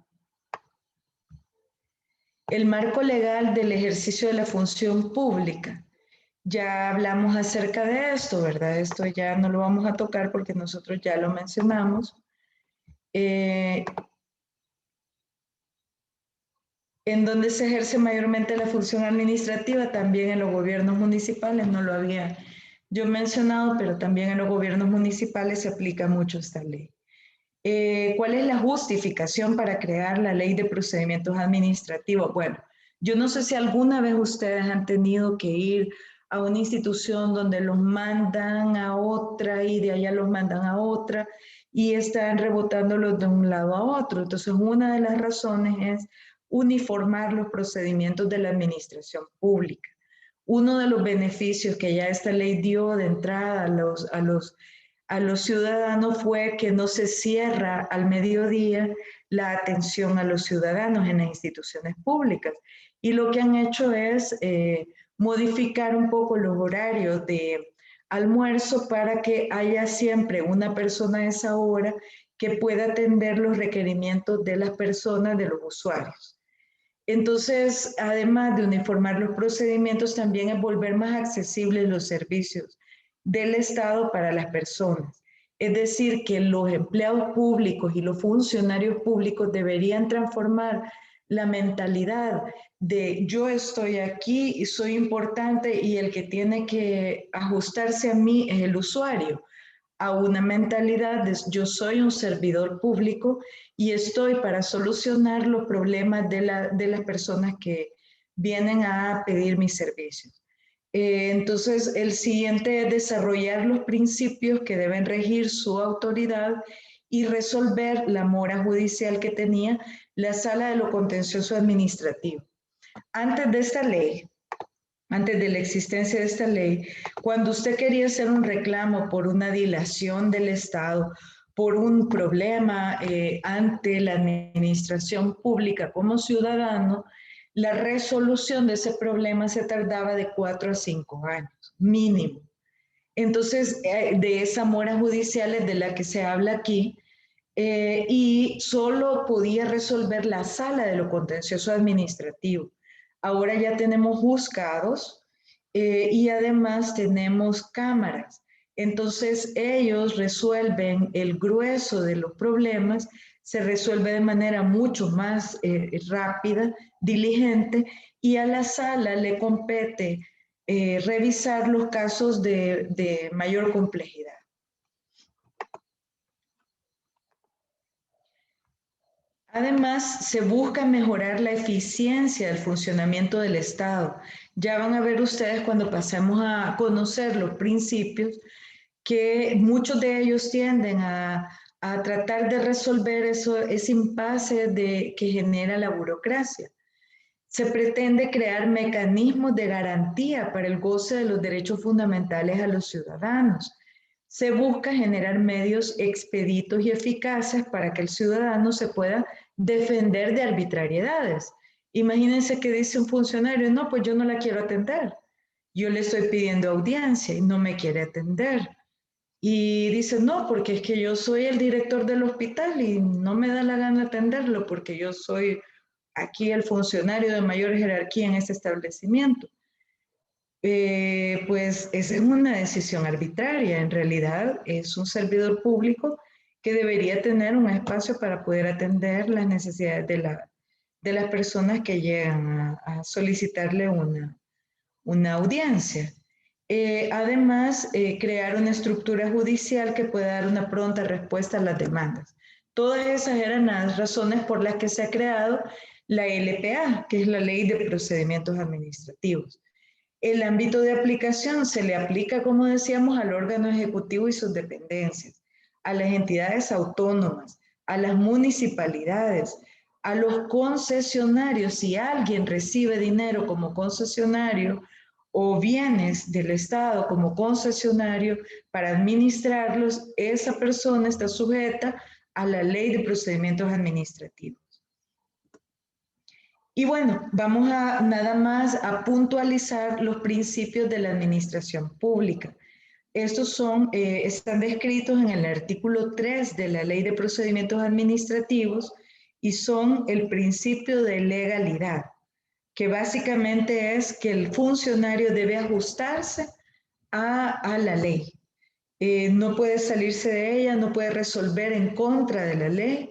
Speaker 1: El marco legal del ejercicio de la función pública. Ya hablamos acerca de esto, ¿verdad? Esto ya no lo vamos a tocar porque nosotros ya lo mencionamos. En donde se ejerce mayormente la función administrativa, también en los gobiernos municipales, no lo había yo mencionado, pero también en los gobiernos municipales se aplica mucho esta ley. ¿Cuál es la justificación para crear la ley de procedimientos administrativos? Bueno, yo no sé si alguna vez ustedes han tenido que ir a una institución donde los mandan a otra y de allá los mandan a otra y están rebotándolos de un lado a otro. Entonces, una de las razones es uniformar los procedimientos de la administración pública. Uno de los beneficios que ya esta ley dio de entrada a los ciudadanos fue que no se cierra al mediodía la atención a los ciudadanos en las instituciones públicas. Y lo que han hecho es modificar un poco los horarios de almuerzo para que haya siempre una persona a esa hora que pueda atender los requerimientos de las personas, de los usuarios. Entonces, además de uniformar los procedimientos, también es volver más accesibles los servicios del Estado para las personas. Es decir, que los empleados públicos y los funcionarios públicos deberían transformar la mentalidad de yo estoy aquí y soy importante y el que tiene que ajustarse a mí es el usuario, a una mentalidad de yo soy un servidor público y estoy para solucionar los problemas de las personas que vienen a pedir mis servicios. Entonces, el siguiente es desarrollar los principios que deben regir su autoridad y resolver la mora judicial que tenía la Sala de lo Contencioso Administrativo. Antes de esta ley, antes de la existencia de esta ley, cuando usted quería hacer un reclamo por una dilación del Estado, por un problema ante la administración pública como ciudadano, la resolución de ese problema se tardaba de 4 a 5 años, mínimo. Entonces, de esa mora judicial es de la que se habla aquí, y solo podía resolver la Sala de lo Contencioso Administrativo. Ahora ya tenemos juzgados y además tenemos cámaras. Entonces, ellos resuelven el grueso de los problemas, se resuelve de manera mucho más rápida, diligente, y a la sala le compete revisar los casos de mayor complejidad. Además, se busca mejorar la eficiencia del funcionamiento del Estado. Ya van a ver ustedes cuando pasemos a conocer los principios que muchos de ellos tienden a tratar de resolver ese impasse que genera la burocracia. Se pretende crear mecanismos de garantía para el goce de los derechos fundamentales a los ciudadanos. Se busca generar medios expeditos y eficaces para que el ciudadano se pueda defender de arbitrariedades. Imagínense que dice un funcionario, no, pues yo no la quiero atender. Yo le estoy pidiendo audiencia y no me quiere atender. Y dice, no, porque es que yo soy el director del hospital y no me da la gana atenderlo porque yo soy aquí el funcionario de mayor jerarquía en ese establecimiento. Pues esa es una decisión arbitraria. En realidad es un servidor público que debería tener un espacio para poder atender las necesidades de las personas que llegan a solicitarle una audiencia. Además, crear una estructura judicial que pueda dar una pronta respuesta a las demandas. Todas esas eran las razones por las que se ha creado la LPA, que es la Ley de Procedimientos Administrativos. El ámbito de aplicación se le aplica, como decíamos, al órgano ejecutivo y sus dependencias, a las entidades autónomas, a las municipalidades, a los concesionarios. Si alguien recibe dinero como concesionario o bienes del Estado como concesionario para administrarlos, esa persona está sujeta a la Ley de Procedimientos Administrativos. Y bueno, vamos a nada más a puntualizar los principios de la administración pública. Estos están descritos en el artículo 3 de la Ley de Procedimientos Administrativos y son el principio de legalidad, que básicamente es que el funcionario debe ajustarse a la ley. No puede salirse de ella, no puede resolver en contra de la ley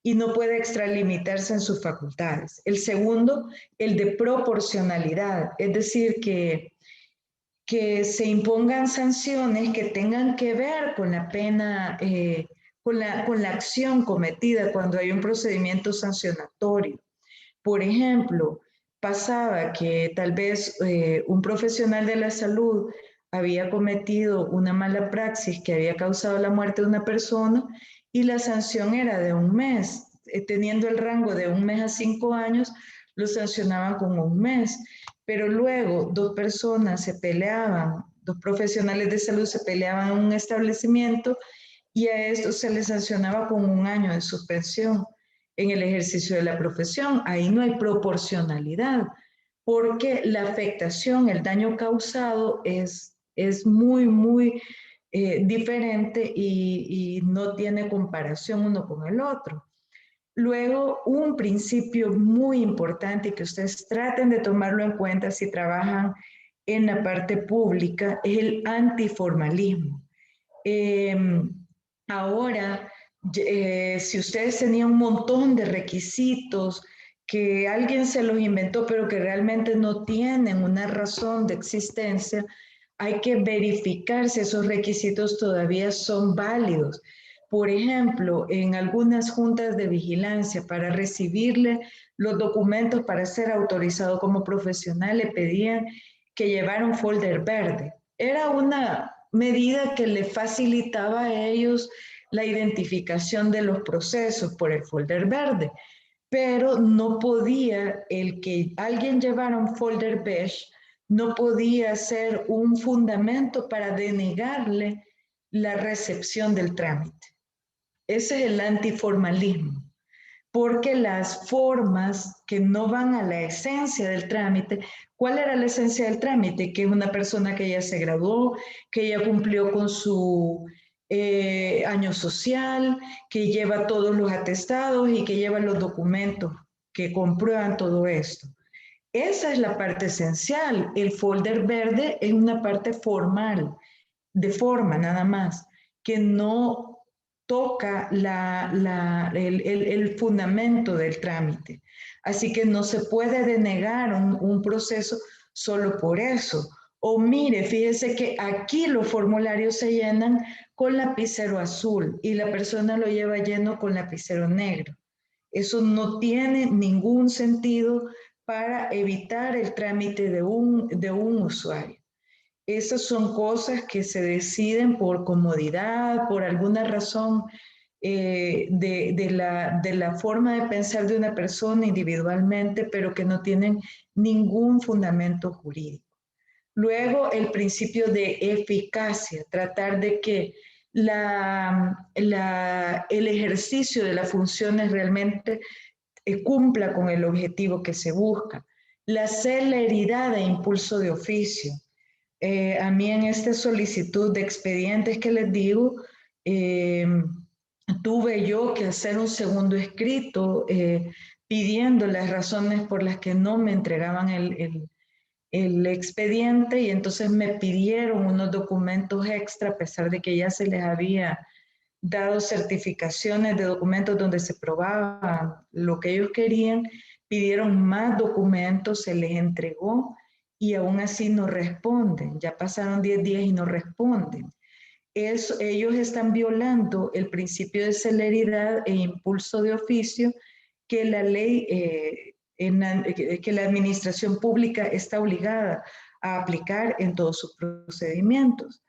Speaker 1: y no puede extralimitarse en sus facultades. El segundo, el de proporcionalidad, es decir, que se impongan sanciones que tengan que ver con la pena, con la acción cometida cuando hay un procedimiento sancionatorio. Por ejemplo, pasaba que tal vez un profesional de la salud había cometido una mala praxis que había causado la muerte de una persona y la sanción era de 1 mes. Teniendo el rango de 1 mes a 5 años, lo sancionaban con 1 mes. Pero luego 2 personas se peleaban, 2 profesionales de salud se peleaban en un establecimiento y a esto se les sancionaba con 1 año de suspensión en el ejercicio de la profesión. Ahí no hay proporcionalidad, porque la afectación, el daño causado es muy diferente y no tiene comparación uno con el otro. Luego, un principio muy importante que ustedes traten de tomarlo en cuenta si trabajan en la parte pública es el antiformalismo. Ahora, si ustedes tenían un montón de requisitos que alguien se los inventó, pero que realmente no tienen una razón de existencia, hay que verificar si esos requisitos todavía son válidos. Por ejemplo, en algunas juntas de vigilancia, para recibirle los documentos para ser autorizado como profesional, le pedían que llevara un folder verde. Era una medida que le facilitaba a ellos la identificación de los procesos por el folder verde, pero no podía, el que alguien llevara un folder beige, no podía ser un fundamento para denegarle la recepción del trámite. Ese es el antiformalismo, porque las formas que no van a la esencia del trámite. ¿Cuál era la esencia del trámite? Que es una persona que ya se graduó, que ya cumplió con su año social, que lleva todos los atestados y que lleva los documentos que comprueban todo esto. Esa es la parte esencial. El folder verde es una parte formal, de forma nada más, que no toca el fundamento del trámite. Así que no se puede denegar un proceso solo por eso. O mire, fíjese que aquí los formularios se llenan con lapicero azul y la persona lo lleva lleno con lapicero negro. Eso no tiene ningún sentido para evitar el trámite de un usuario. Esas son cosas que se deciden por comodidad, por alguna razón de la forma de pensar de una persona individualmente, pero que no tienen ningún fundamento jurídico. Luego, el principio de eficacia, tratar de que el ejercicio de las funciones realmente cumpla con el objetivo que se busca. La celeridad e impulso de oficio. A mí en esta solicitud de expedientes que les digo, tuve yo que hacer un segundo escrito pidiendo las razones por las que no me entregaban el expediente y entonces me pidieron unos documentos extra a pesar de que ya se les había dado certificaciones de documentos donde se probaba lo que ellos querían, pidieron más documentos, se les entregó y aún así no responden. Ya pasaron 10 días y no responden. Ellos están violando el principio de celeridad e impulso de oficio que la ley, que la administración pública está obligada a aplicar en todos sus procedimientos.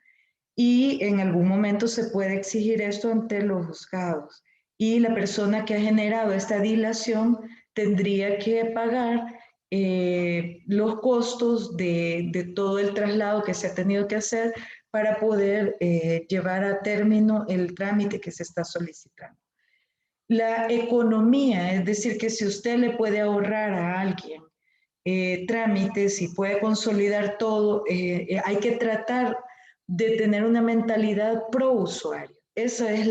Speaker 1: Y en algún momento se puede exigir esto ante los juzgados. Y la persona que ha generado esta dilación tendría que pagar los costos de todo el traslado que se ha tenido que hacer para poder llevar a término el trámite que se está solicitando. La economía, es decir, que si usted le puede ahorrar a alguien trámites y puede consolidar todo, hay que tratar de tener una mentalidad pro usuario. Esa es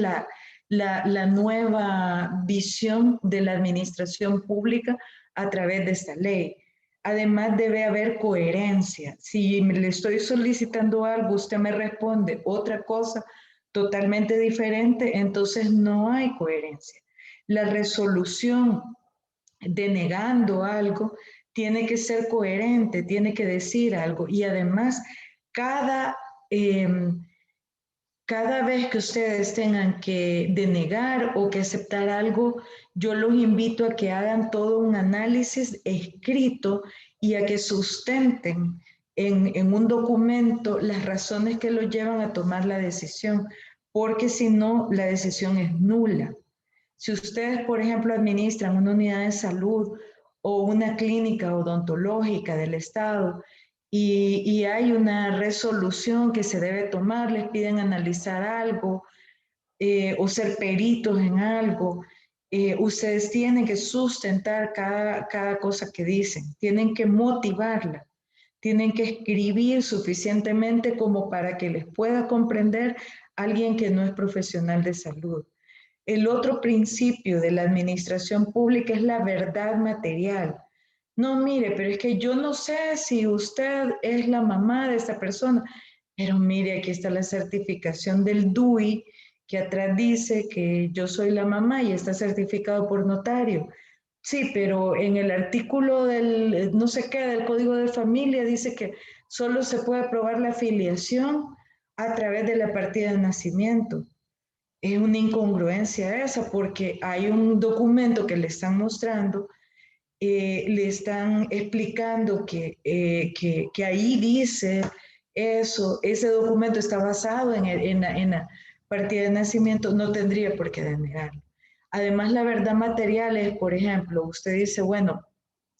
Speaker 1: la nueva visión de la administración pública a través de esta ley. Además, debe haber coherencia. Si le estoy solicitando algo, usted me responde otra cosa totalmente diferente, entonces no hay coherencia. La resolución denegando algo tiene que ser coherente, tiene que decir algo. Y además, cada vez que ustedes tengan que denegar o que aceptar algo, yo los invito a que hagan todo un análisis escrito y a que sustenten en un documento las razones que los llevan a tomar la decisión, porque si no, la decisión es nula. Si ustedes, por ejemplo, administran una unidad de salud o una clínica odontológica del Estado y hay una resolución que se debe tomar, les piden analizar algo o ser peritos en algo, ustedes tienen que sustentar cada cosa que dicen, tienen que motivarla, tienen que escribir suficientemente como para que les pueda comprender alguien que no es profesional de salud. El otro principio de la administración pública es la verdad material. No, mire, pero es que yo no sé si usted es la mamá de esta persona, pero mire, aquí está la certificación del DUI, que atrás dice que yo soy la mamá y está certificado por notario. Sí, pero en el artículo del no sé qué, del Código de Familia, dice que solo se puede probar la filiación a través de la partida de nacimiento. Es una incongruencia esa, porque hay un documento que le están mostrando, le están explicando que ahí dice eso, ese documento está basado en la partida de nacimiento, no tendría por qué denegarlo. Además, la verdad material es, por ejemplo, usted dice, bueno,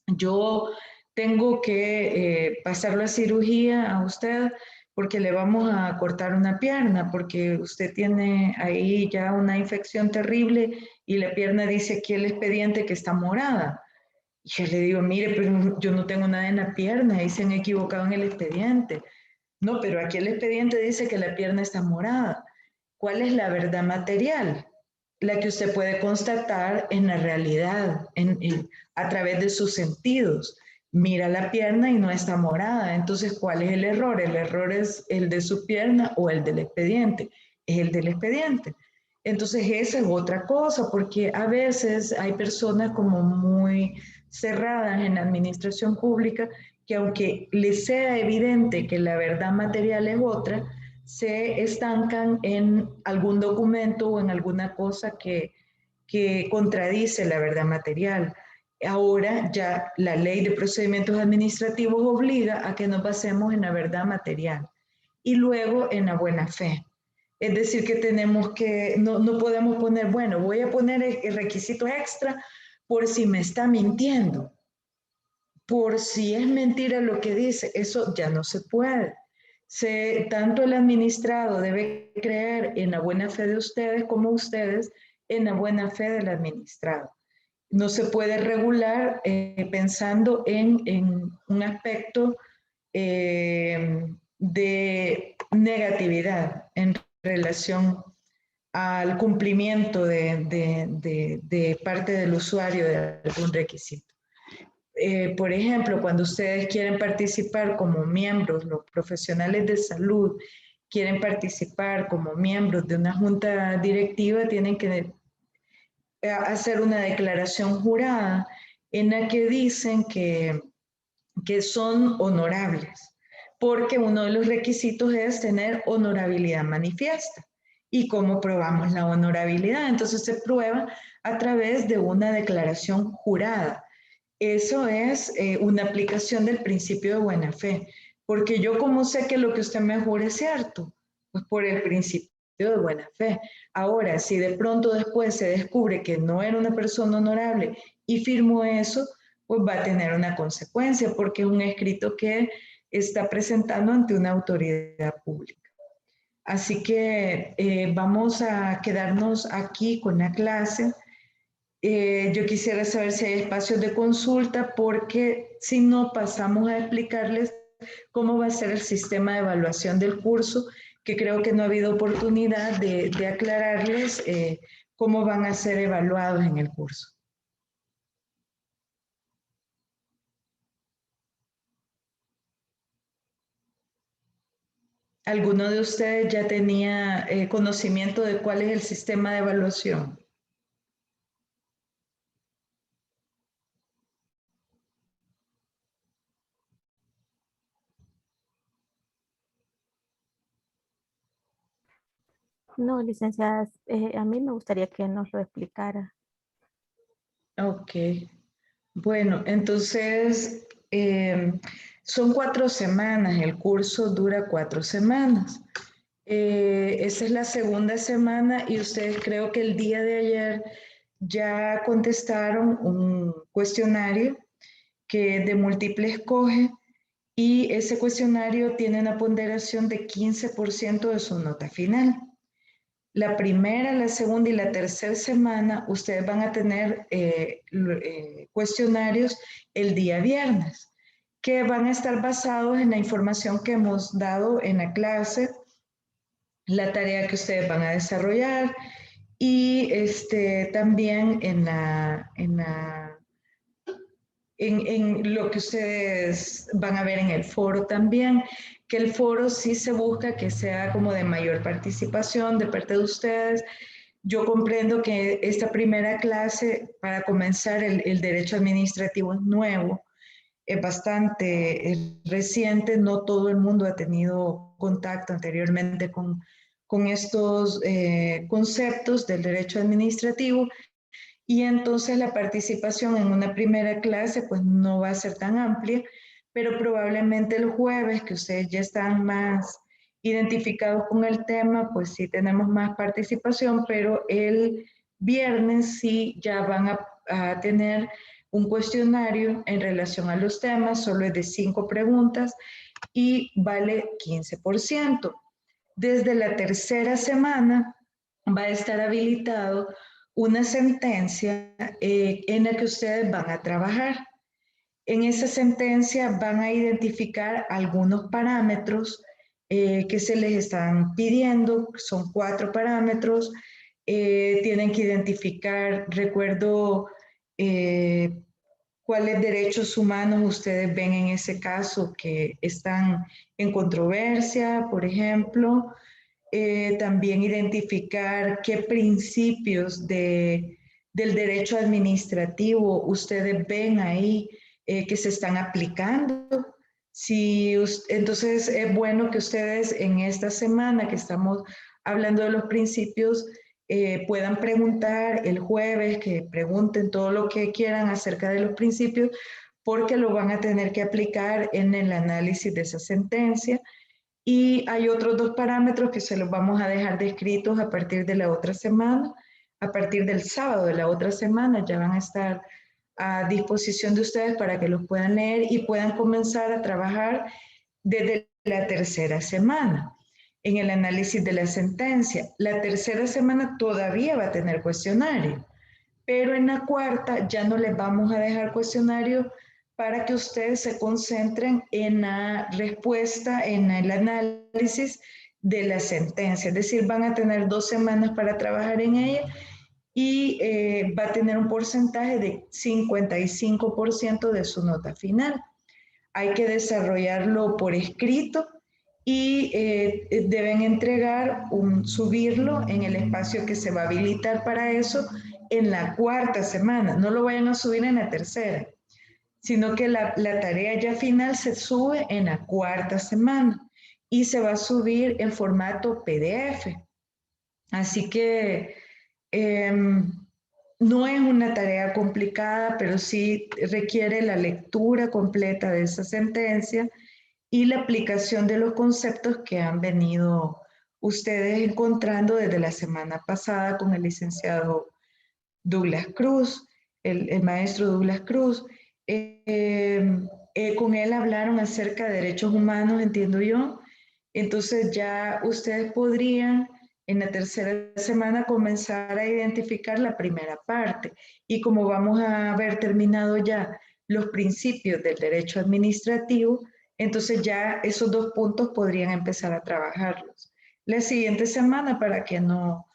Speaker 1: yo tengo que pasarlo a cirugía a usted porque le vamos a cortar una pierna, porque usted tiene ahí ya una infección terrible y la pierna dice aquí el expediente que está morada. Y yo le digo, mire, pero yo no tengo nada en la pierna, ahí se han equivocado en el expediente. No, pero aquí el expediente dice que la pierna está morada. ¿Cuál es la verdad material? La que usted puede constatar en la realidad, a través de sus sentidos. Mira la pierna y no está morada. Entonces, ¿cuál es el error? ¿El error es el de su pierna o el del expediente? Es el del expediente. Entonces, esa es otra cosa, porque a veces hay personas como muy cerradas en la administración pública que aunque les sea evidente que la verdad material es otra, se estancan en algún documento o en alguna cosa que contradice la verdad material. Ahora ya la ley de procedimientos administrativos obliga a que nos basemos en la verdad material y luego en la buena fe. Es decir, que tenemos que, no podemos poner, bueno, voy a poner el requisito extra por si me está mintiendo, por si es mentira lo que dice, eso ya no se puede. Tanto el administrado debe creer en la buena fe de ustedes como ustedes en la buena fe del administrado. No se puede regular pensando en un aspecto de negatividad en relación al cumplimiento de parte del usuario de algún requisito. Por ejemplo, cuando ustedes quieren participar como miembros, los profesionales de salud quieren participar como miembros de una junta directiva, tienen que hacer una declaración jurada en la que dicen que son honorables, porque uno de los requisitos es tener honorabilidad manifiesta. ¿Y cómo probamos la honorabilidad? Entonces se prueba a través de una declaración jurada. Eso es una aplicación del principio de buena fe. Porque yo como sé que lo que usted me jura es cierto, pues por el principio de buena fe. Ahora, si de pronto después se descubre que no era una persona honorable y firmó eso, pues va a tener una consecuencia, porque es un escrito que está presentando ante una autoridad pública. Así que vamos a quedarnos aquí con la clase. Yo quisiera saber si hay espacios de consulta, porque si no, pasamos a explicarles cómo va a ser el sistema de evaluación del curso, que creo que no ha habido oportunidad de aclararles cómo van a ser evaluados en el curso. ¿Alguno de ustedes ya tenía conocimiento de cuál es el sistema de evaluación?
Speaker 2: No, licenciada, a mí me gustaría que nos lo explicara.
Speaker 1: Ok. Bueno, entonces son 4 semanas, el curso dura 4 semanas. Esa es la segunda semana y ustedes creo que el día de ayer ya contestaron un cuestionario que de múltiple escoge, y ese cuestionario tiene una ponderación de 15% de su nota final. La primera, la segunda y la tercera semana ustedes van a tener cuestionarios el día viernes, que van a estar basados en la información que hemos dado en la clase, la tarea que ustedes van a desarrollar y también en lo que ustedes van a ver en el foro también, que el foro sí se busca que sea como de mayor participación de parte de ustedes. Yo comprendo que esta primera clase, para comenzar, el derecho administrativo es nuevo, es bastante reciente, no todo el mundo ha tenido contacto anteriormente con estos conceptos del derecho administrativo, y entonces la participación en una primera clase pues no va a ser tan amplia, pero probablemente el jueves, que ustedes ya están más identificados con el tema, pues sí tenemos más participación, pero el viernes sí ya van a tener un cuestionario en relación a los temas, solo es de 5 preguntas y vale 15%. Desde la tercera semana va a estar habilitado una sentencia en la que ustedes van a trabajar. En esa sentencia van a identificar algunos parámetros que se les están pidiendo, son 4 parámetros. Tienen que identificar, recuerdo, cuáles derechos humanos ustedes ven en ese caso que están en controversia, por ejemplo. También identificar qué principios del derecho administrativo ustedes ven ahí que se están aplicando. Entonces es bueno que ustedes en esta semana que estamos hablando de los principios puedan preguntar el jueves, que pregunten todo lo que quieran acerca de los principios, porque lo van a tener que aplicar en el análisis de esa sentencia. Y hay otros 2 parámetros que se los vamos a dejar descritos a partir de la otra semana. A partir del sábado de la otra semana ya van a estar a disposición de ustedes para que los puedan leer y puedan comenzar a trabajar desde la tercera semana en el análisis de la sentencia. La tercera semana todavía va a tener cuestionario, pero en la cuarta ya no les vamos a dejar cuestionario para que ustedes se concentren en la respuesta, en el análisis de la sentencia. Es decir, van a tener 2 semanas para trabajar en ella y va a tener un porcentaje de 55% de su nota final. Hay que desarrollarlo por escrito y deben subirlo en el espacio que se va a habilitar para eso en la cuarta semana. No lo vayan a subir en la tercera, sino que la tarea ya final se sube en la cuarta semana y se va a subir en formato PDF. Así que no es una tarea complicada, pero sí requiere la lectura completa de esa sentencia y la aplicación de los conceptos que han venido ustedes encontrando desde la semana pasada con el licenciado Douglas Cruz, el maestro Douglas Cruz. Con él hablaron acerca de derechos humanos, entiendo yo. Entonces ya ustedes podrían en la tercera semana comenzar a identificar la primera parte. Y como vamos a haber terminado ya los principios del derecho administrativo, entonces ya esos 2 puntos podrían empezar a trabajarlos. La siguiente semana para que no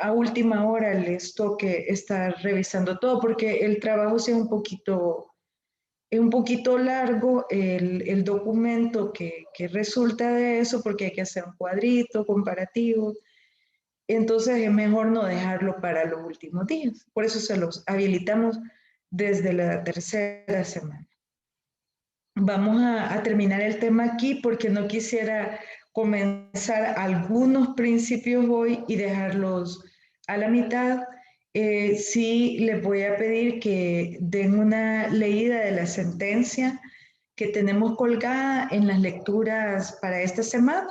Speaker 1: a última hora les toque estar revisando todo, porque el trabajo sea es un poquito largo el documento que resulta de eso, porque hay que hacer un cuadrito comparativo. Entonces es mejor no dejarlo para los últimos días. Por eso se los habilitamos desde la tercera semana. Vamos a terminar el tema aquí porque no quisiera comenzar algunos principios hoy y dejarlos a la mitad. Sí les voy a pedir que den una leída de la sentencia que tenemos colgada en las lecturas para esta semana,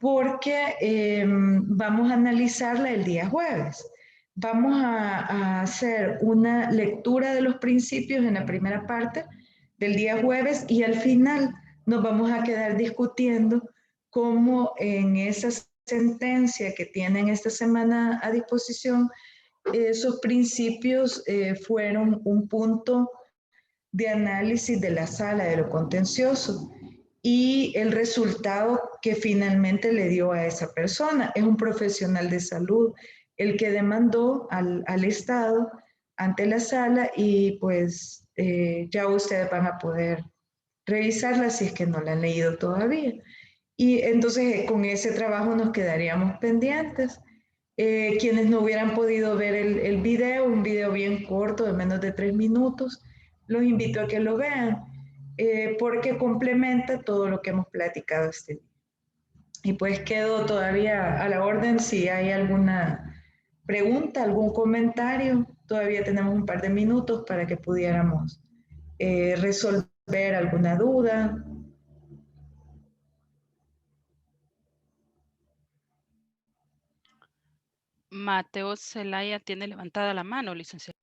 Speaker 1: porque vamos a analizarla el día jueves. Vamos a hacer una lectura de los principios en la primera parte del día jueves y al final nos vamos a quedar discutiendo cómo en esa sentencia que tienen esta semana a disposición, esos principios fueron un punto de análisis de la sala de lo contencioso y el resultado que finalmente le dio a esa persona. Es un profesional de salud el que demandó al Estado ante la sala y pues ya ustedes van a poder revisarla si es que no la han leído todavía. Y entonces con ese trabajo nos quedaríamos pendientes. Quienes no hubieran podido ver el video, un video bien corto de menos de 3 minutos, los invito a que lo vean porque complementa todo lo que hemos platicado este día. Y pues quedo todavía a la orden si hay alguna pregunta, algún comentario. Todavía tenemos un par de minutos para que pudiéramos resolver alguna duda.
Speaker 3: Mateo Zelaya tiene levantada la mano, licenciado.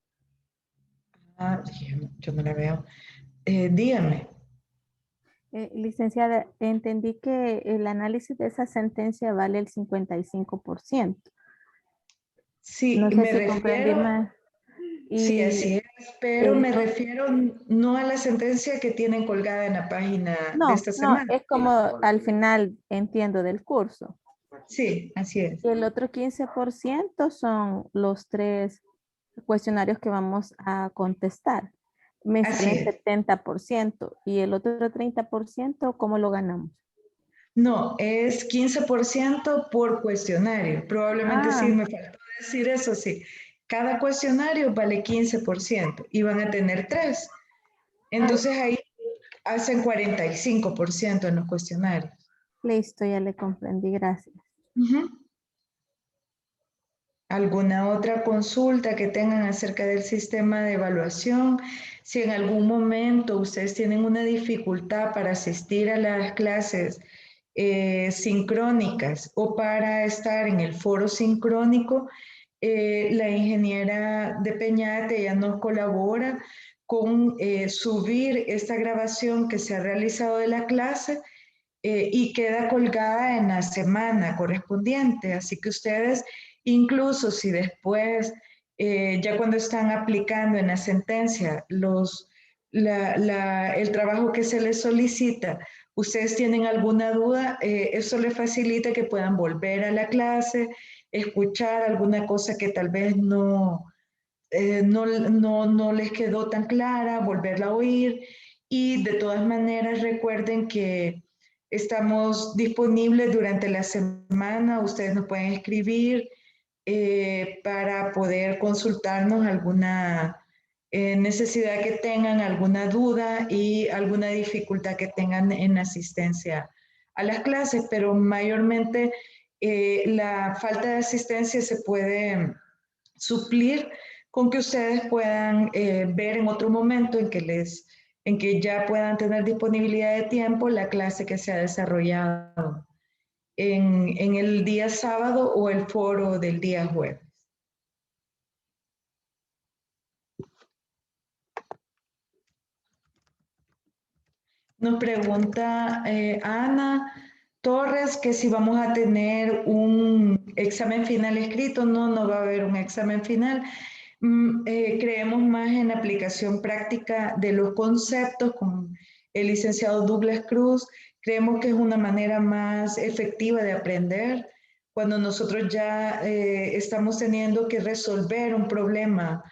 Speaker 1: Ah, yo no la veo. Dígame.
Speaker 2: Licenciada, entendí que el análisis de esa sentencia vale el 55%.
Speaker 1: Sí,
Speaker 2: No sé
Speaker 1: me
Speaker 2: si comprendí
Speaker 1: refiero,
Speaker 2: mal.
Speaker 1: sí, así
Speaker 2: Y
Speaker 1: es, pero
Speaker 2: el
Speaker 1: me refiero no a la sentencia que tienen colgada en la página de
Speaker 2: no,
Speaker 1: esta
Speaker 2: no,
Speaker 1: semana.
Speaker 2: es como al final entiendo del curso.
Speaker 1: Sí, así es.
Speaker 2: Y el otro 15% son los 3 cuestionarios que vamos a contestar. Me
Speaker 1: Así
Speaker 2: salen
Speaker 1: es.
Speaker 2: 70%. Y el otro 30%, ¿cómo lo ganamos?
Speaker 1: No, es 15% por cuestionario. Probablemente sí
Speaker 2: Ah,
Speaker 1: me faltó decir eso, sí. Cada cuestionario vale 15% y van a tener 3.
Speaker 2: ah,
Speaker 1: Entonces ahí hacen 45% en los cuestionarios.
Speaker 2: listo, ya le comprendí, gracias.
Speaker 1: Ujú. ¿Alguna otra consulta que tengan acerca del sistema de evaluación? Si en algún momento ustedes tienen una dificultad para asistir a las clases sincrónicas o para estar en el foro sincrónico, la ingeniera de Peñate ya nos colabora con subir esta grabación que se ha realizado de la clase y queda colgada en la semana correspondiente. Así que ustedes, incluso si después, ya cuando están aplicando en la sentencia el trabajo que se les solicita, ustedes tienen alguna duda, eso les facilita que puedan volver a la clase, escuchar alguna cosa que tal vez no les quedó tan clara, volverla a oír. Y de todas maneras recuerden que estamos disponibles durante la semana, ustedes nos pueden escribir para poder consultarnos alguna necesidad que tengan, alguna duda y alguna dificultad que tengan en asistencia a las clases, pero mayormente la falta de asistencia se puede suplir con que ustedes puedan ver en otro momento en que les en que ya puedan tener disponibilidad de tiempo la clase que se ha desarrollado en el día sábado o el foro del día jueves. Nos pregunta Ana Torres que si vamos a tener un examen final escrito. No, no va a haber un examen final. Creemos más en la aplicación práctica de los conceptos con el licenciado Douglas Cruz. Creemos que es una manera más efectiva de aprender cuando nosotros ya estamos teniendo que resolver un problema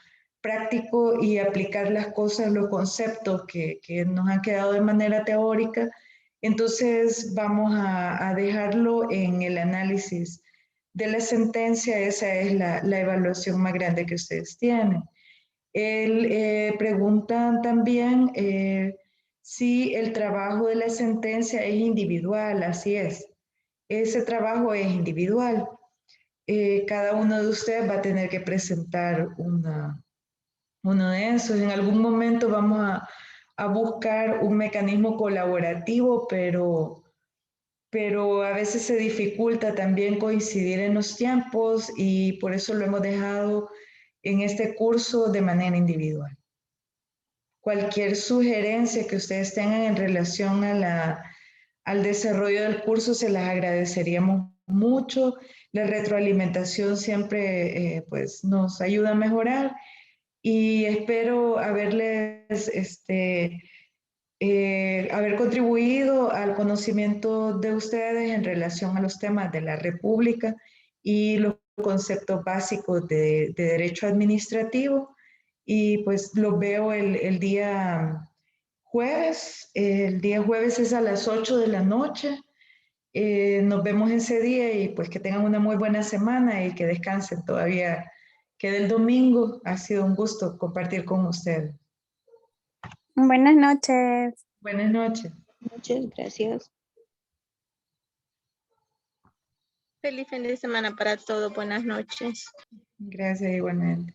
Speaker 1: práctico y aplicar las cosas, los conceptos que nos han quedado de manera teórica. Entonces vamos a dejarlo en el análisis de la sentencia. Esa es la evaluación más grande que ustedes tienen. Preguntan también si el trabajo de la sentencia es individual. Así es. Ese trabajo es individual. Cada uno de ustedes va a tener que presentar uno de esos. En algún momento vamos a buscar un mecanismo colaborativo, pero a veces se dificulta también coincidir en los tiempos y por eso lo hemos dejado en este curso de manera individual. Cualquier sugerencia que ustedes tengan en relación al desarrollo del curso se las agradeceríamos mucho. La retroalimentación siempre pues nos ayuda a mejorar y espero haberles haber contribuido al conocimiento de ustedes en relación a los temas de la República y los conceptos básicos de derecho administrativo. Y pues los veo el día jueves. El día jueves es a las 8 de la noche. Nos vemos ese día y pues que tengan una muy buena semana y que descansen todavía. Queda el domingo. Ha sido un gusto compartir con ustedes.
Speaker 4: Buenas noches.
Speaker 1: Buenas noches.
Speaker 4: Muchas gracias. Feliz fin de semana para todos. Buenas noches.
Speaker 1: Gracias igualmente.